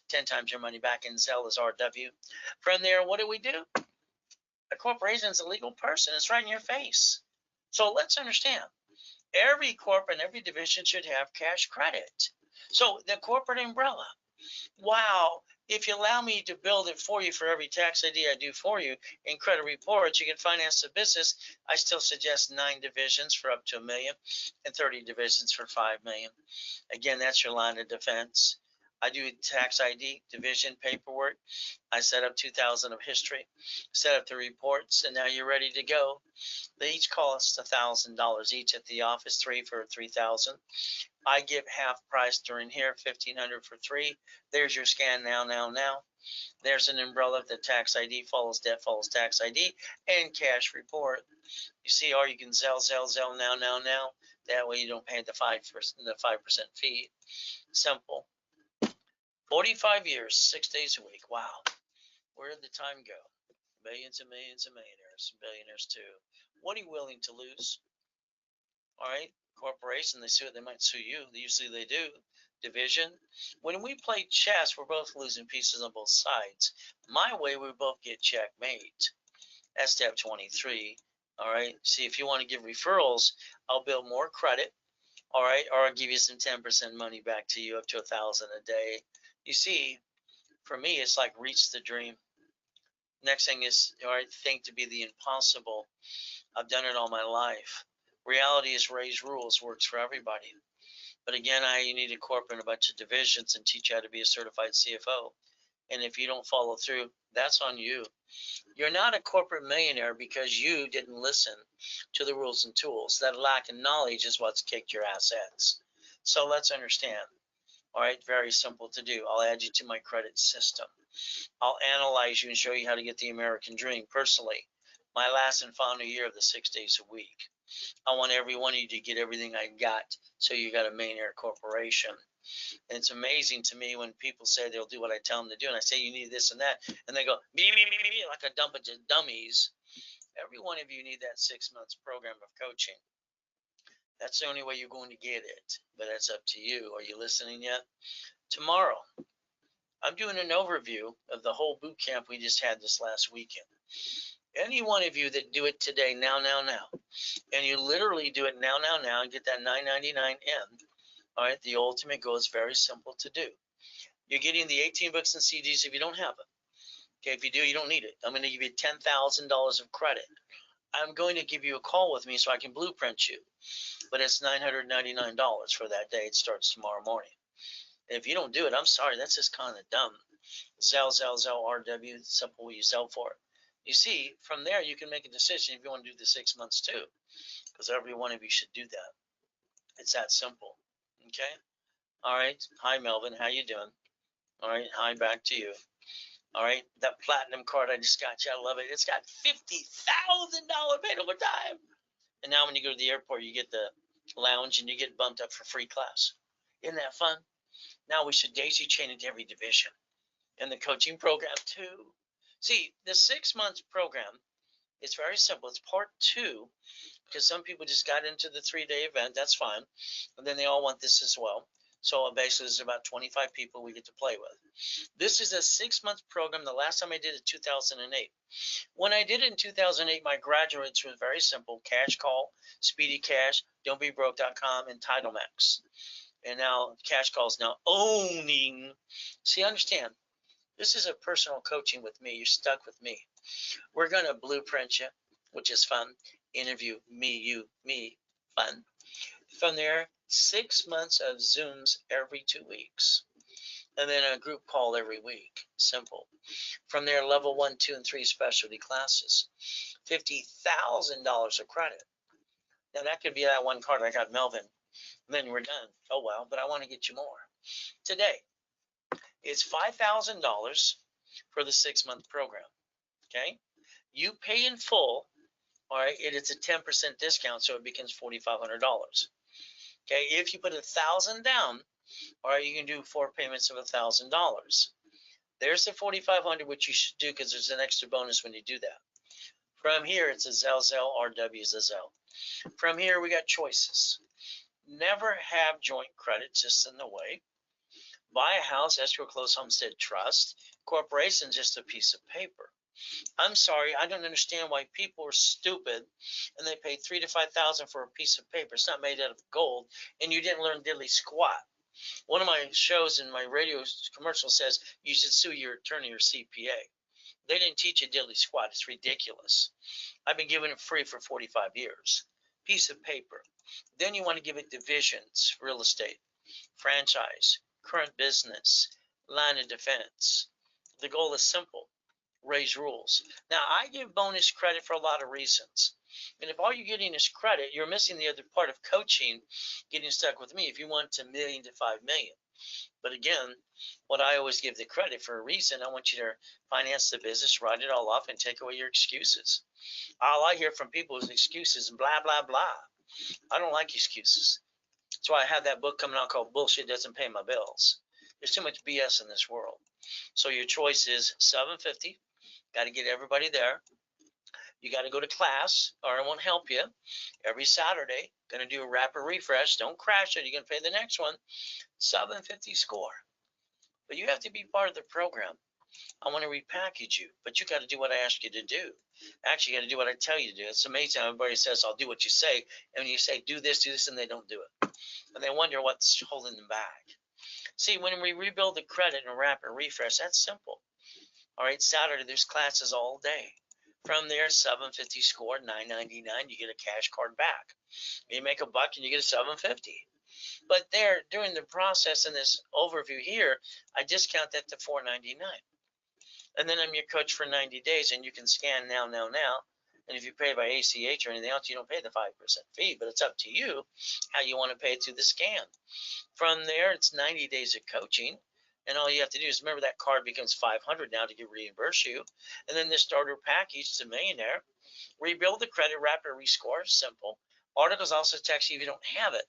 [SPEAKER 1] 10 times your money back in Zell is RW. From there, what do we do? A corporation is a legal person. It's right in your face. So let's understand. Every corporate and every division should have cash credit. So the corporate umbrella. Wow. If you allow me to build it for you for every tax ID I do for you in credit reports, you can finance the business. I still suggest 9 divisions for up to $1 million and 30 divisions for $5 million. Again, that's your line of defense. I do tax ID, division, paperwork. I set up 2,000 of history, set up the reports, and now you're ready to go. They each cost $1,000 each at the office, 3 for 3,000. I give half price during here, 1,500 for 3. There's your scan now. There's an umbrella. The tax ID follows debt, follows tax ID, and cash report. You see, or you can Zell now. That way you don't pay the 5% fee. Simple. 45 years, 6 days a week. Wow. Where did the time go? Millions and millions of millionaires, billionaires too. What are you willing to lose? All right. Corporation, they might sue you. Usually they do. Division. When we play chess, we're both losing pieces on both sides. My way, we both get checkmate. That's step 23. All right. See, if you want to give referrals, I'll build more credit. All right. Or I'll give you some 10% money back to you up to $1,000 a day. You see, for me, it's like reach the dream. Next thing is, all right, think to be the impossible. I've done it all my life. Reality is Ray's rules, works for everybody. But again, you need a corporate and a bunch of divisions and teach you how to be a certified CFO. And if you don't follow through, that's on you. You're not a corporate millionaire because you didn't listen to the rules and tools. That lack of knowledge is what's kicked your assets. So let's understand. All right, very simple to do. I'll add you to my credit system. I'll analyze you and show you how to get the American dream personally. My last and final year of the 6 days a week. I want every one of you to get everything I got, so you got a millionaire corporation. And it's amazing to me when people say they'll do what I tell them to do, and I say you need this and that, and they go like a dump of dummies. Every one of you need that 6 months program of coaching. That's the only way you're going to get it, but that's up to you. Are you listening yet? Tomorrow, I'm doing an overview of the whole boot camp we just had this last weekend. Any one of you that do it today, now, and you literally do it now, and get that $9.99 in, all right, the ultimate goal is very simple to do. You're getting the 18 books and CDs if you don't have them. Okay, if you do, you don't need it. I'm going to give you $10,000 of credit. I'm going to give you a call with me so I can blueprint you. But it's $999 for that day. It starts tomorrow morning. And if you don't do it, I'm sorry. That's just kind of dumb. Zell, RW, simple we use Zell for it. You see, from there, you can make a decision if you want to do the 6 months too. Because every one of you should do that. It's that simple. Okay? All right. Hi, Melvin. How you doing? All right. Hi, back to you. All right, that platinum card I just got you, I love it. It's got $50,000 paid over time. And now when you go to the airport, you get the lounge and you get bumped up for free class. Isn't that fun? Now we should daisy chain it to every division in the coaching program too. See, the 6 months program is very simple. It's part 2 because some people just got into the 3-day event. That's fine. And then they all want this as well. So basically, there's about 25 people we get to play with. This is a 6-month program. The last time I did it, 2008. When I did it in 2008, my graduates were very simple: Cash Call, Speedy Cash, Don'tBeBroke.com, and TitleMax. And now Cash Call is now owning. See, understand, this is a personal coaching with me. You're stuck with me. We're going to blueprint you, which is fun. Interview me, you, me, fun. From there, 6 months of Zooms every 2 weeks. And then a group call every week. Simple. From there, level 1, 2, and 3 specialty classes. $50,000 of credit. Now that could be that one card I got, Melvin. And then we're done. Oh well, but I want to get you more. Today, it's $5,000 for the 6-month program. Okay? You pay in full. All right, it's a 10% discount, so it becomes $4,500. Okay, if you put $1,000 down, all right, you can do 4 payments of $1,000. There's the $4,500, which you should do because there's an extra bonus when you do that. From here, it's a Zelle, RW is a Zelle. From here, we got choices. Never have joint credit just in the way. Buy a house, escrow, close, homestead, trust. Corporation, just a piece of paper. I'm sorry, I don't understand why people are stupid and they pay $3,000 to $5,000 for a piece of paper. It's not made out of gold, and you didn't learn diddly squat. One of my shows in my radio commercial says you should sue your attorney or CPA. They didn't teach you diddly squat. It's ridiculous. I've been giving it free for 45 years. Piece of paper. Then you want to give it divisions: real estate, franchise, current business, line of defense. The goal is simple: raise rules. Now, I give bonus credit for a lot of reasons. And if all you're getting is credit, you're missing the other part of coaching, getting stuck with me if you want to $1 million to $5 million. But again, what I always give the credit for a reason. I want you to finance the business, write it all off, and take away your excuses. All I hear from people is excuses and blah, blah, blah. I don't like excuses. That's why I have that book coming out called Bullshit Doesn't Pay My Bills. There's too much BS in this world. So your choice is $750. Got to get everybody there. You got to go to class, or I won't help you. Every Saturday, going to do a rapid refresh. Don't crash it. You're going to pay the next one. $750 score. But you have to be part of the program. I want to repackage you, but you got to do what I ask you to do. Actually, you got to do what I tell you to do. It's amazing. Everybody says, I'll do what you say. And when you say, do this, and they don't do it. And they wonder what's holding them back. See, when we rebuild the credit and rapid refresh, that's simple. All right, Saturday, there's classes all day. From there, $750 score, $9.99, you get a cash card back. You make $1 and you get a $750. But there, during the process in this overview here, I discount that to $4.99. And then I'm your coach for 90 days, and you can scan now. And if you pay by ACH or anything else, you don't pay the 5% fee, but it's up to you how you want to pay it through the scan. From there, it's 90 days of coaching. And all you have to do is remember that card becomes $500 now to get reimburse you. And then the starter package to millionaire. Rebuild the credit, rapid rescore, simple. Articles also text you if you don't have it.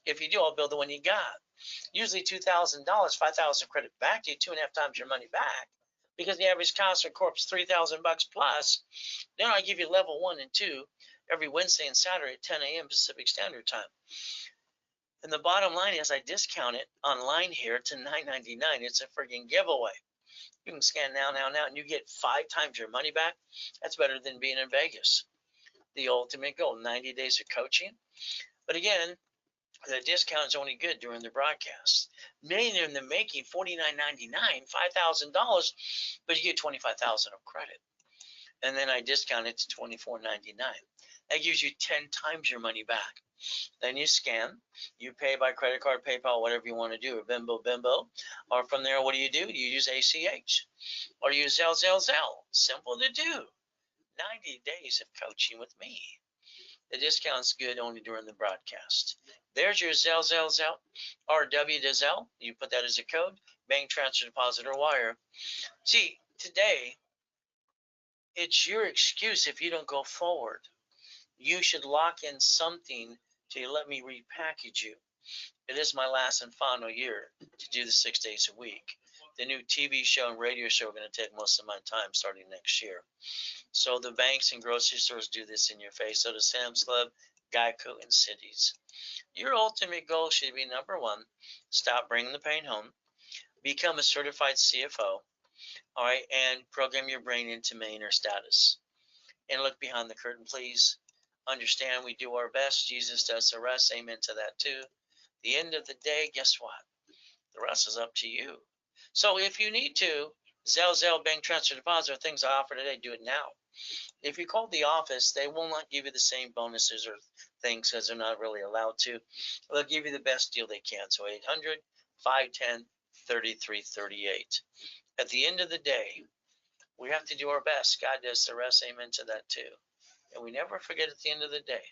[SPEAKER 1] If you do, I'll build the one you got. Usually $2,000, $5,000 credit back to you, 2.5 times your money back. Because the average cost of corp's $3,000 plus. Then I give you level 1 and 2 every Wednesday and Saturday at 10 a.m. Pacific Standard Time. And the bottom line is I discount it online here to $9.99. It's a friggin' giveaway. You can scan now, and you get 5 times your money back. That's better than being in Vegas. The ultimate goal, 90 days of coaching. But again, the discount is only good during the broadcast. Millionaire in the making, $49.99, $5,000, but you get $25,000 of credit. And then I discount it to $24.99. That gives you 10 times your money back. Then you scan, you pay by credit card, PayPal, whatever you want to do, or Bimbo. Or from there, what do? You use ACH. Or you use Zelle. Simple to do. 90 days of coaching with me. The discount's good only during the broadcast. There's your Zelle, RW to Zelle. You put that as a code, bank transfer, deposit, or wire. See, today, it's your excuse if you don't go forward. You should lock in something till you let me repackage you. It is my last and final year to do the 6 days a week. The new TV show and radio show are going to take most of my time starting next year. So the banks and grocery stores do this in your face. So does Sam's Club, Geico, and cities. Your ultimate goal should be number one, stop bringing the pain home, become a certified CFO, all right, and program your brain into millionaire status. And look behind the curtain, please. Understand we do our best. Jesus does the rest. Amen to that too. The end of the day, guess what? The rest is up to you. So if you need to, Zelle, bank transfer, deposit, or things I offer today, do it now. If you call the office, they will not give you the same bonuses or things because they're not really allowed to. They'll give you the best deal they can. So 800-510-3338. At the end of the day, we have to do our best. God does the rest. Amen to that too. And we never forget at the end of the day,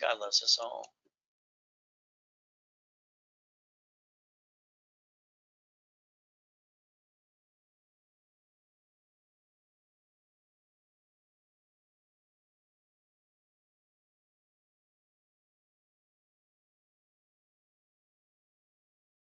[SPEAKER 1] God loves us all.